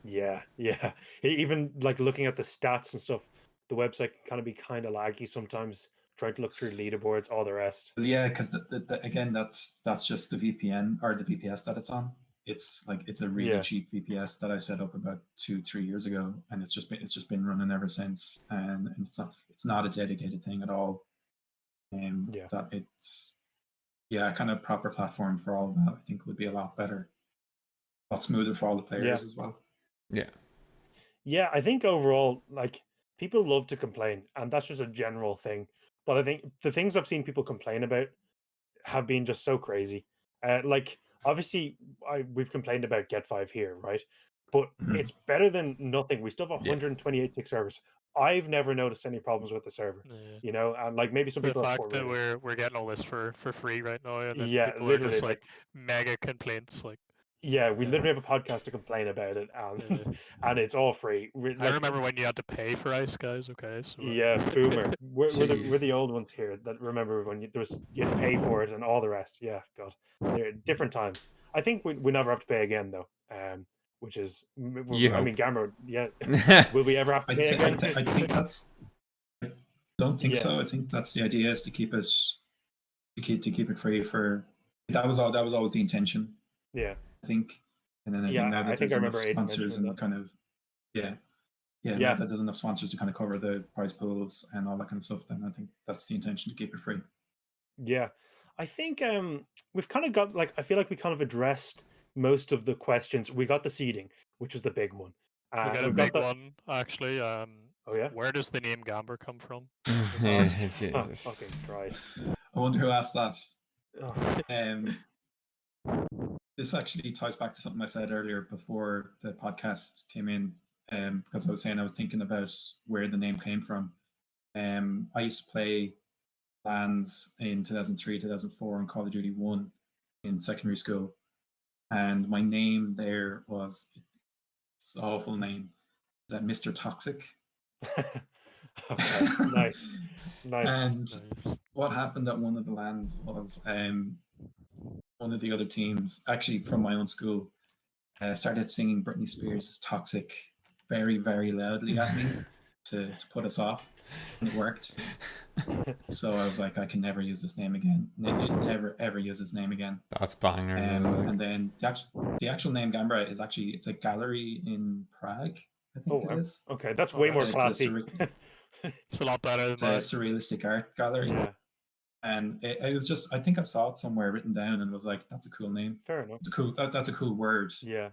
Even like looking at the stats and stuff, the website can kind of be kind of laggy sometimes. Trying to look through leaderboards, all the rest. Yeah, because again, that's just the VPN or the VPS that it's on. It's like it's a really cheap VPS that I set up about 2-3 years ago, and it's just been running ever since. And it's not a dedicated thing at all. That it's kind of proper platform for all of that. I think would be a lot better, a lot smoother for all the players as well. Yeah, I think overall, like people love to complain, and that's just a general thing. But I think the things I've seen people complain about have been just so crazy. Like obviously, we've complained about Get 5 here, right? But it's better than nothing. We still have 128 tick servers. I've never noticed any problems with the server. Yeah. And like maybe some The people fact that report we're getting all this for free right now, and then yeah, people are literally, just like mega complaints, like yeah, we yeah. literally have a podcast to complain about it, and Yeah. and it's all free. I remember when you had to pay for ice, guys. Okay, so Yeah, boomer. We're the Jeez. old ones here that remember when you had to pay for it and all the rest. Yeah, God, they're different times. I think we never have to pay again though. Which is, You I mean, hope. Gambra. Yeah, will we ever have to I, pay th- again? I think that's. I don't think Yeah. so. I think that's the idea, is to keep it free for. That was always the intention, Yeah, I think. And then I yeah. think now that I think I there's enough remember Aiden sponsors mentioning and that. kind of now Yeah, that there's enough sponsors to kind of cover the prize pools and all that kind of stuff, then I think that's the intention, to keep it free. yeah. I think we've kind of got like I feel like we kind of addressed most of the questions. We got the seeding, which is the big one. we got a We've big got the one actually. oh yeah. Where does the name Gambra come from? Yeah, Oh, Jesus. fucking Christ. I wonder who asked that. Oh, This actually ties back to something I said earlier before the podcast came in, because I was saying I was thinking about where the name came from. I used to play LANs in 2003, 2004 on Call of Duty 1 in secondary school. And my name there was, it's an awful name, Mr. Toxic. okay. Nice. And Nice. what happened at one of the LANs was one of the other teams, actually from my own school, started singing Britney Spears' Toxic very, very loudly at me to put us off. And it worked. So I was like, I can never use this name again. Never, ever use this name again. That's banger. And then the actual name Gambra is actually, it's a gallery in Prague, I think it is. Okay, that's way more It's classy. It's a lot better It's than a mine. surrealistic art gallery. Yeah, And it was just, I think I saw it somewhere written down and was like, that's a cool name. fair enough. It's a cool, that's a cool word. Yeah,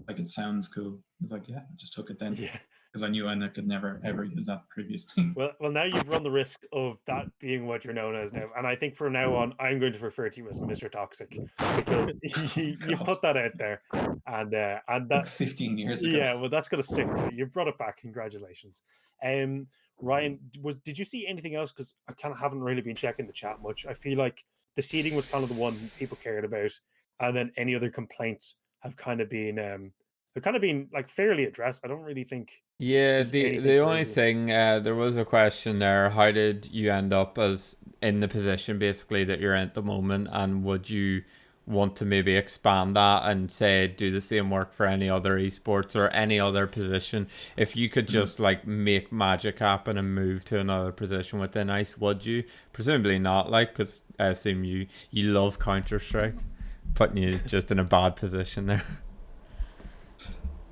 Like, it sounds cool. I was like, yeah, I just took it then. yeah. Because I knew I could never, ever use that previously. Well, now you've run the risk of that being what you're known as now, and I think from now on, I'm going to refer to you as Mr. Toxic because you put that out there, and Like that 15 years ago. yeah, well, that's gonna stick with you. You've brought it back. Congratulations. Ryan, did you see anything else? Because I kind of haven't really been checking the chat much. I feel like the seeding was kind of the one people cared about, and then any other complaints have kind of been like fairly addressed. I don't really think. Yeah, There's the anything only crazy. thing, there was a question there. How did you end up as in the position basically that you're in at the moment, and would you want to maybe expand that and say do the same work for any other esports or any other position? If you could just like make magic happen and move to another position within ICE, would you? Presumably not, like, because I assume you love Counter-Strike, putting you just in a bad position there.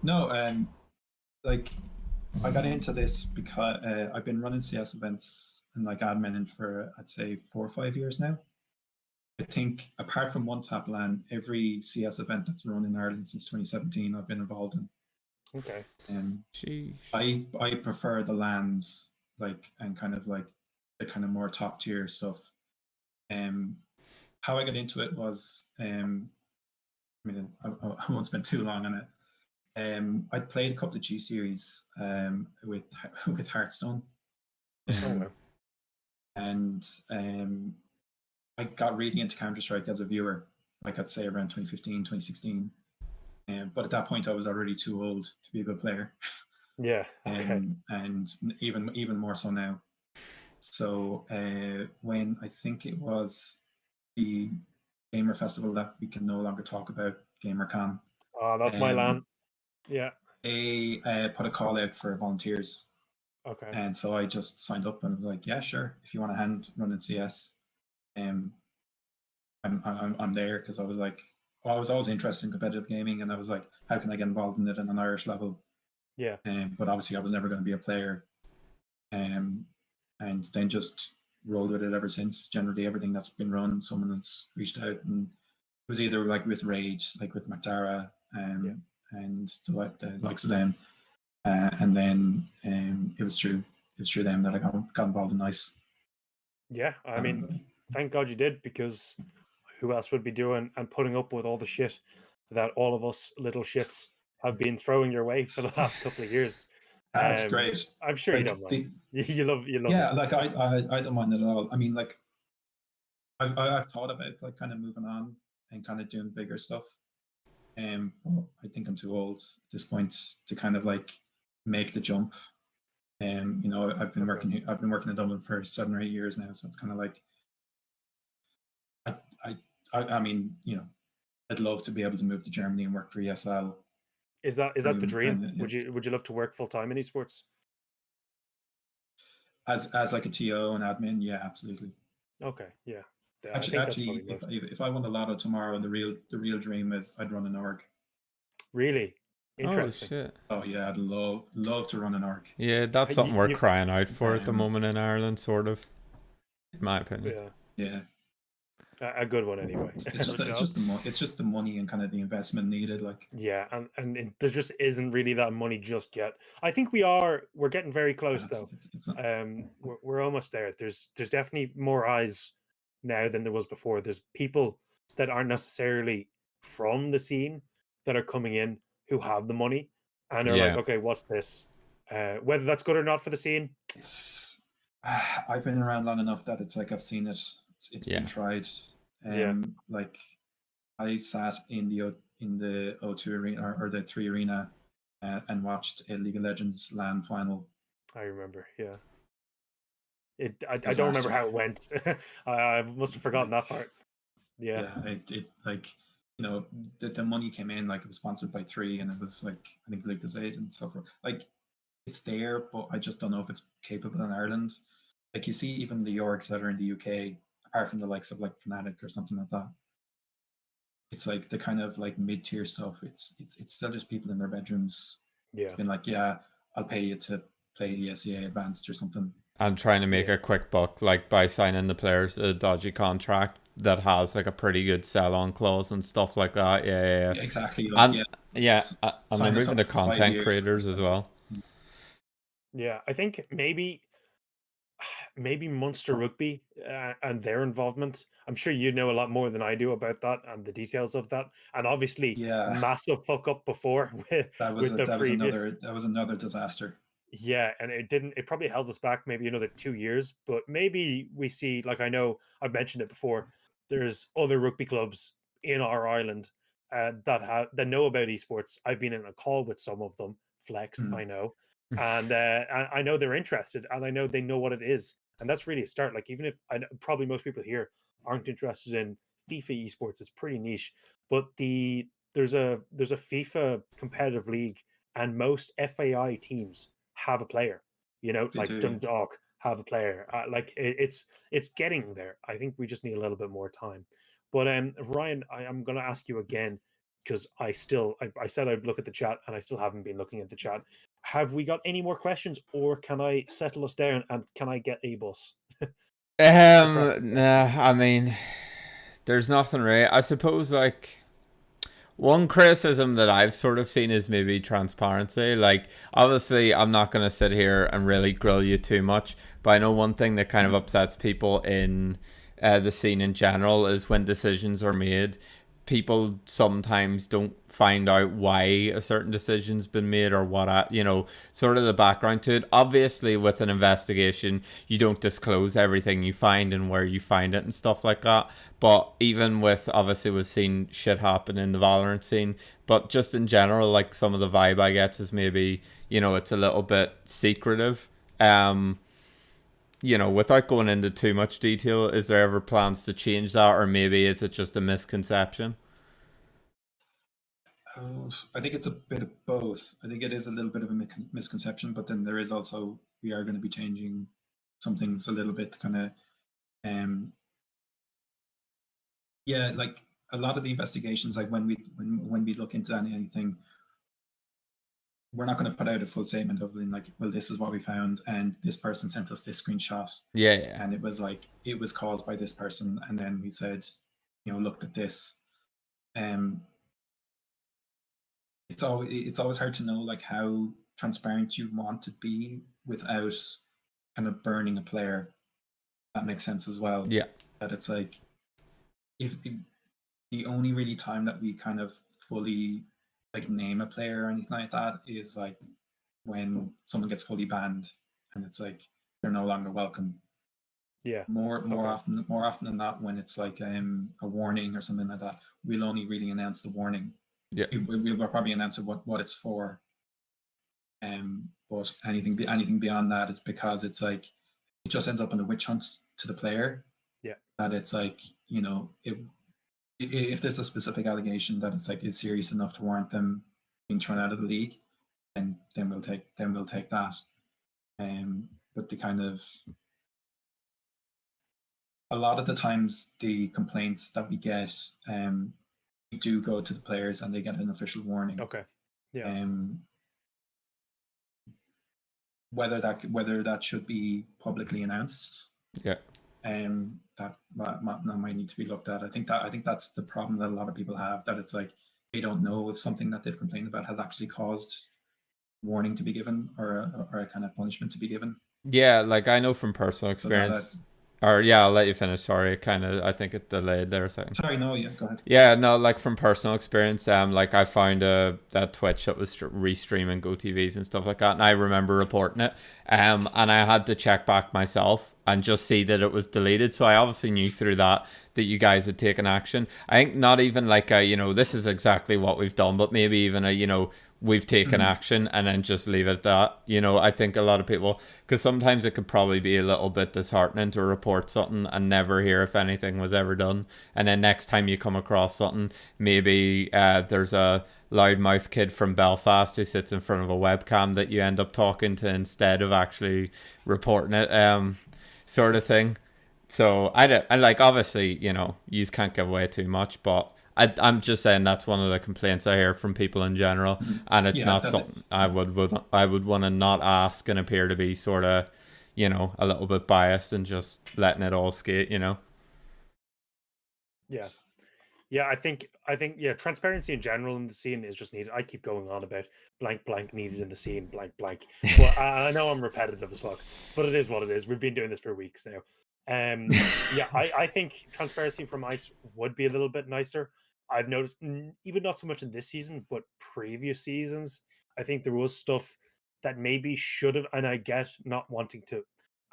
No, like, I got into this because I've been running CS events and like adminning for, I'd say, 4 or 5 years now. I think apart from one tap LAN, every CS event that's run in Ireland since 2017, I've been involved in. Okay. I prefer the LANs, like, and kind of like the kind of more top tier stuff. How I got into it was, I mean, I won't spend too long on it. I played a couple of G series with Hearthstone, and I got really into Counter-Strike as a viewer, like I'd say around 2015, 2016. But at that point, I was already too old to be a good player. Yeah. Okay. And even more so now. So when I think it was the Gamer Festival that we can no longer talk about, GamerCon. Oh, that's my LAN. Yeah. They put a call out for volunteers. Okay. And so I just signed up and was like, yeah, sure. If you want a hand running CS, I'm there, because I was like, I was always interested in competitive gaming, and I was like, how can I get involved in it on an Irish level? Yeah. But obviously I was never going to be a player. And then just rolled with it ever since. Generally everything that's been run, someone that's reached out, and it was either like with Rage, like with McDara, and the likes of them. And then it was through them that I got involved in ICE. Yeah, I mean, thank God you did, because who else would be doing and putting up with all the shit that all of us little shits have been throwing your way for the last couple of years? That's great. I'm sure you Like don't mind. You love yeah, it. like I don't mind it at all. I mean, like I've thought about like kind of moving on and kind of doing bigger stuff. But I think I'm too old at this point to kind of like make the jump. You know, I've been working in Dublin for 7 or 8 years now, so it's kind of like I mean, you know, I'd love to be able to move to Germany and work for ESL. Is that the dream? Would you love to work full time in esports? As like a TO and admin, yeah, absolutely. Okay, yeah. Actually, if I won the lotto tomorrow, the real dream is I'd run an org. Really? Interesting. Oh shit. Oh yeah, I'd love to run an org. Yeah, that's something we're crying out for at the moment in Ireland, sort of. In my opinion. Yeah. A good one anyway. It's just the money and kind of the investment needed, like. Yeah, and there just isn't really that money just yet. I think we're getting very close though. It's not. We're almost there. There's definitely more eyes now than there was before. There's people that aren't necessarily from the scene that are coming in who have the money and are like, okay, what's this? Whether that's good or not for the scene. It's I've been around long enough that it's like I've seen it. It's been tried. Like I sat in the O2 arena or the 3 arena and watched a League of Legends LAN final. I remember, yeah. I don't remember how it went. I must have forgotten that part. Yeah. It like, you know, the money came in, like it was sponsored by 3 and it was like I think League of 8 and stuff. Like it's there, but I just don't know if it's capable in Ireland. Like you see even the Yorks that are in the UK, apart from the likes of like Fnatic or something like that, it's like the kind of like mid-tier stuff. It's still just people in their bedrooms being like, yeah, I'll pay you to play the SEA Advanced or something. And trying to make a quick buck, like by signing the players a dodgy contract that has like a pretty good sell-on clause and stuff like that. Yeah, exactly. Like, and they're moving the content creators as well. Yeah, I think maybe Munster Rugby and their involvement. I'm sure you know a lot more than I do about that and the details of that. And obviously, massive fuck up before that was another disaster. Yeah, and it probably held us back maybe another 2 years, but maybe we see, like, I know I've mentioned it before, there's other rugby clubs in our island that know about esports. I've been in a call with some of them, Flex, I know, and I know they're interested, and I know they know what it is, and that's really a start. Like, even if probably most people here aren't interested in FIFA esports, it's pretty niche, but there's a FIFA competitive league, and most FAI teams have a player, you know, like Dundalk have a player. Like it's getting there. I think we just need a little bit more time. But Ryan, I'm going to ask you again because I said I'd look at the chat and I still haven't been looking at the chat. Have we got any more questions, or can I settle us down and can I get a bus? Nah, I mean, there's nothing really. I suppose like one criticism that I've sort of seen is maybe transparency. Like, obviously, I'm not going to sit here and really grill you too much, but I know one thing that kind of upsets people in the scene in general is when decisions are made, people sometimes don't find out why a certain decision's been made or what, you know, sort of the background to it. Obviously, with an investigation, you don't disclose everything you find and where you find it and stuff like that. But even with, obviously, we've seen shit happen in the Valorant scene. But just in general, like, some of the vibe I get is maybe, you know, it's a little bit secretive. You know, without going into too much detail, is there ever plans to change that, or maybe is it just a misconception? I think it's a bit of both. I think it is a little bit of a misconception, but then there is also, we are going to be changing some things a little bit, kind of, like a lot of the investigations, like when we look into anything, we're not going to put out a full statement of like, well, this is what we found, and this person sent us this screenshot. Yeah. And it was like, it was caused by this person, and then we said, you know, looked at this. It's always hard to know like how transparent you want to be without kind of burning a player. That makes sense as well. Yeah. That it's like, if the only really time that we kind of fully like name a player or anything like that is like when someone gets fully banned and it's like they're no longer welcome. Yeah. More often than not, when it's like a warning or something like that, we'll only really announce the warning. Yeah. We'll probably announce what it's for. But anything beyond that is because it's like it just ends up in a witch hunt to the player. Yeah. That it's like, you know, if there's a specific allegation that it's like is serious enough to warrant them being thrown out of the league, then we'll take that. But the kind of a lot of the times the complaints that we get we do go to the players and they get an official warning. Okay. Yeah. Whether that should be publicly announced. Yeah. That might need to be looked at. I think that's the problem that a lot of people have, that it's like they don't know if something that they've complained about has actually caused warning to be given or a kind of punishment to be given. Yeah, like I know from personal experience. Or yeah, I'll let you finish. Sorry, I think it delayed there a second. Sorry, no, yeah, go ahead. Yeah, no, like from personal experience, like I found that Twitch that was restreaming GoTVs and stuff like that, and I remember reporting it, and I had to check back myself and just see that it was deleted. So I obviously knew through that you guys had taken action. I think not even like a, you know, this is exactly what we've done, but maybe even a, you know, we've taken action and then just leave it at that. You know, I think a lot of people, because sometimes it could probably be a little bit disheartening to report something and never hear if anything was ever done. And then next time you come across something, maybe there's a loudmouth kid from Belfast who sits in front of a webcam that you end up talking to instead of actually reporting it, sort of thing. So I like, obviously, you know, you can't give away too much, but I'm just saying that's one of the complaints I hear from people in general, and it's not something I would want to not ask and appear to be sort of, you know, a little bit biased and just letting it all skate, you know. Yeah, I think transparency in general in the scene is just needed. I keep going on about blank needed in the scene, blank. But I know I'm repetitive as fuck, but it is what it is. We've been doing this for weeks now. Yeah, I think transparency from ICE would be a little bit nicer. I've noticed, even not so much in this season, but previous seasons, I think there was stuff that maybe should have, and I get not wanting to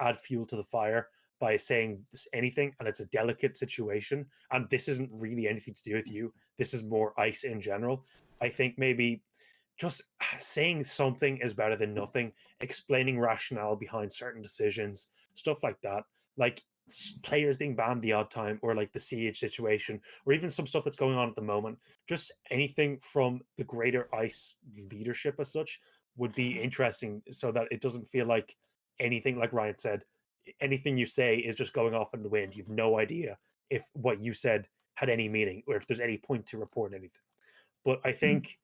add fuel to the fire by saying anything, and it's a delicate situation, and this isn't really anything to do with you. This is more ICE in general. I think maybe just saying something is better than nothing, explaining rationale behind certain decisions, stuff like that. Like players being banned the odd time, or like the CH situation, or even some stuff that's going on at the moment. Just anything from the greater ICE leadership as such would be interesting, so that it doesn't feel like anything, like Ryan said, anything you say is just going off in the wind. You've no idea if what you said had any meaning, or if there's any point to report anything. But I think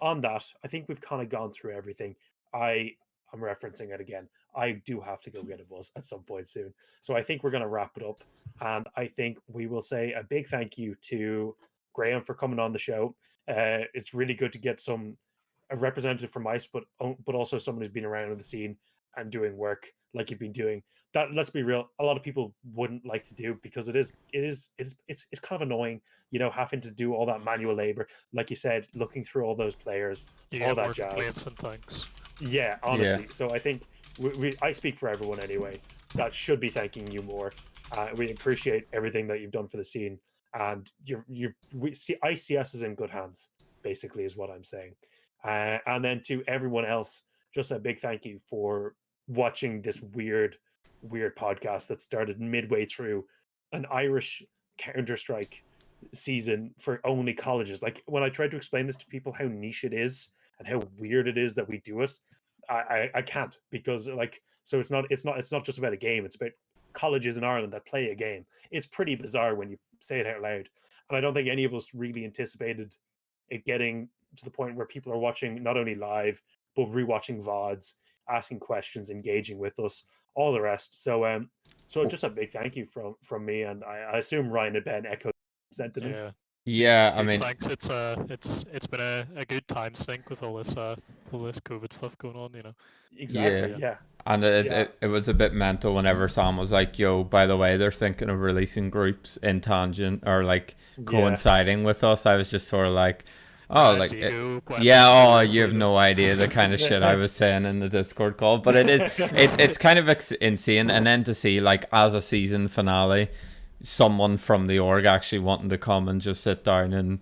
on that, I think we've kind of gone through everything. I'm referencing it again. I do have to go get a bus at some point soon. So I think we're going to wrap it up. And I think we will say a big thank you to Graham for coming on the show. It's really good to get a representative from ICE, but also someone who's been around in the scene and doing work like you've been doing. That, let's be real, a lot of people wouldn't like to do, because it's kind of annoying, you know, having to do all that manual labor, like you said, looking through all those players, all that jazz. And things. Yeah, honestly. Yeah. So I think I speak for everyone anyway, that should be thanking you more. We appreciate everything that you've done for the scene, and ICS is in good hands, basically, is what I'm saying. And then to everyone else, just a big thank you for watching this weird podcast that started midway through an Irish Counter-Strike season for only colleges. Like, when I tried to explain this to people, how niche it is and how weird it is that we do it, I can't, because like, so it's not just about a game, it's about colleges in Ireland that play a game. It's pretty bizarre when you say it out loud, and I don't think any of us really anticipated it getting to the point where people are watching not only live but rewatching VODs, asking questions, engaging with us, all the rest. So just a big thank you from me, and I assume Ryan and Ben echo sentiments. Yeah, I mean, thanks. It's been a good time sync with all this COVID stuff going on, you know. Exactly. Yeah. And it was a bit mental whenever Sam was like, "Yo, by the way, they're thinking of releasing groups in tangent or like coinciding with us." I was just sort of like, Oh, like yeah. Oh, you have no idea the kind of shit I was saying in the Discord call. But it's kind of insane. And then to see like as a season finale, someone from the org actually wanting to come and just sit down and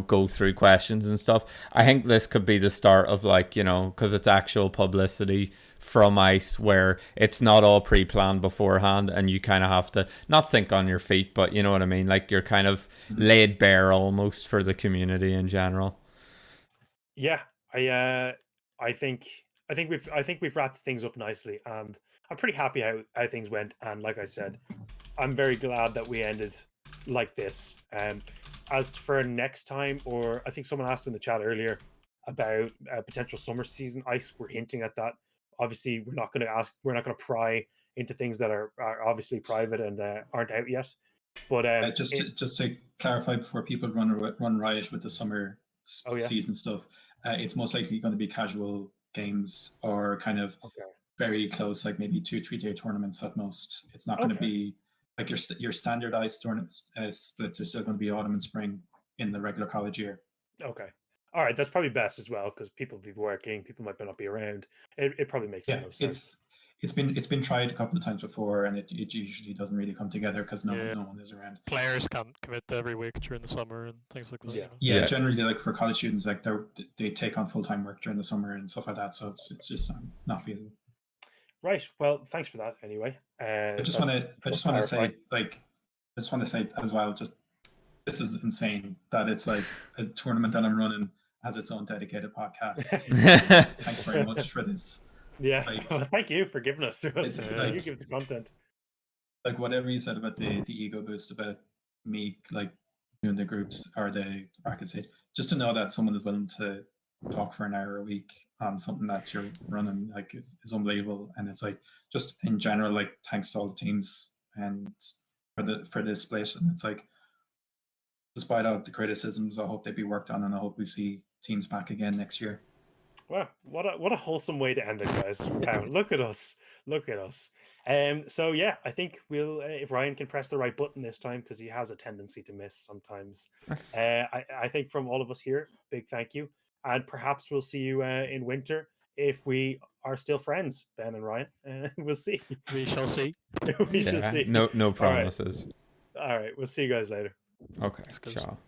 go through questions and stuff. I think this could be the start of like because it's actual publicity from ICE where it's not all pre-planned beforehand and you kind of have to not think on your feet, but you know what I mean, like you're kind of laid bare almost for the community in general. Yeah, I think we've wrapped things up nicely, and I'm pretty happy how things went. And like I said, I'm very glad that we ended like this. As for next time, or I think someone asked in the chat earlier about potential summer season ICE, we're hinting at that. Obviously, we're not going to pry into things that are obviously private and aren't out yet. But just to clarify before people run riot with the summer season stuff, it's most likely going to be casual games or kind of very close, like maybe 2-3 day tournaments at most. It's not going to be like your standardized tournaments splits are still going to be autumn and spring in the regular college year. Okay. All right, that's probably best as well because people will be working, people might not be around. It probably makes no sense. It's been tried a couple of times before, and it usually doesn't really come together because no one is around. Players can't commit every week during the summer and things like that. Yeah. Generally, like for college students, like they take on full-time work during the summer and stuff like that, so it's just not feasible. Right. Well, thanks for that. Anyway, I just want to say as well. Just this is insane that it's like a tournament that I'm running has its own dedicated podcast. Thanks very much for this. Yeah, thank you for giving us. You give the content. Like whatever you said about the ego boost about me, like doing the groups or the bracket stage, just to know that someone is willing to talk for an hour a week on something that you're running like is unbelievable. And it's like just in general, like thanks to all the teams and for this split. And it's like despite all the criticisms, I hope they be worked on, and I hope we see teams back again next year. Wow, what a wholesome way to end it, guys. Wow, look at us. So yeah, I think we'll if Ryan can press the right button this time, because he has a tendency to miss sometimes. I think from all of us here, big thank you, and perhaps we'll see you in winter if we are still friends, Ben and Ryan. We'll see. We shall see. We shall see. No promises. All right, we'll see you guys later. Okay, ciao.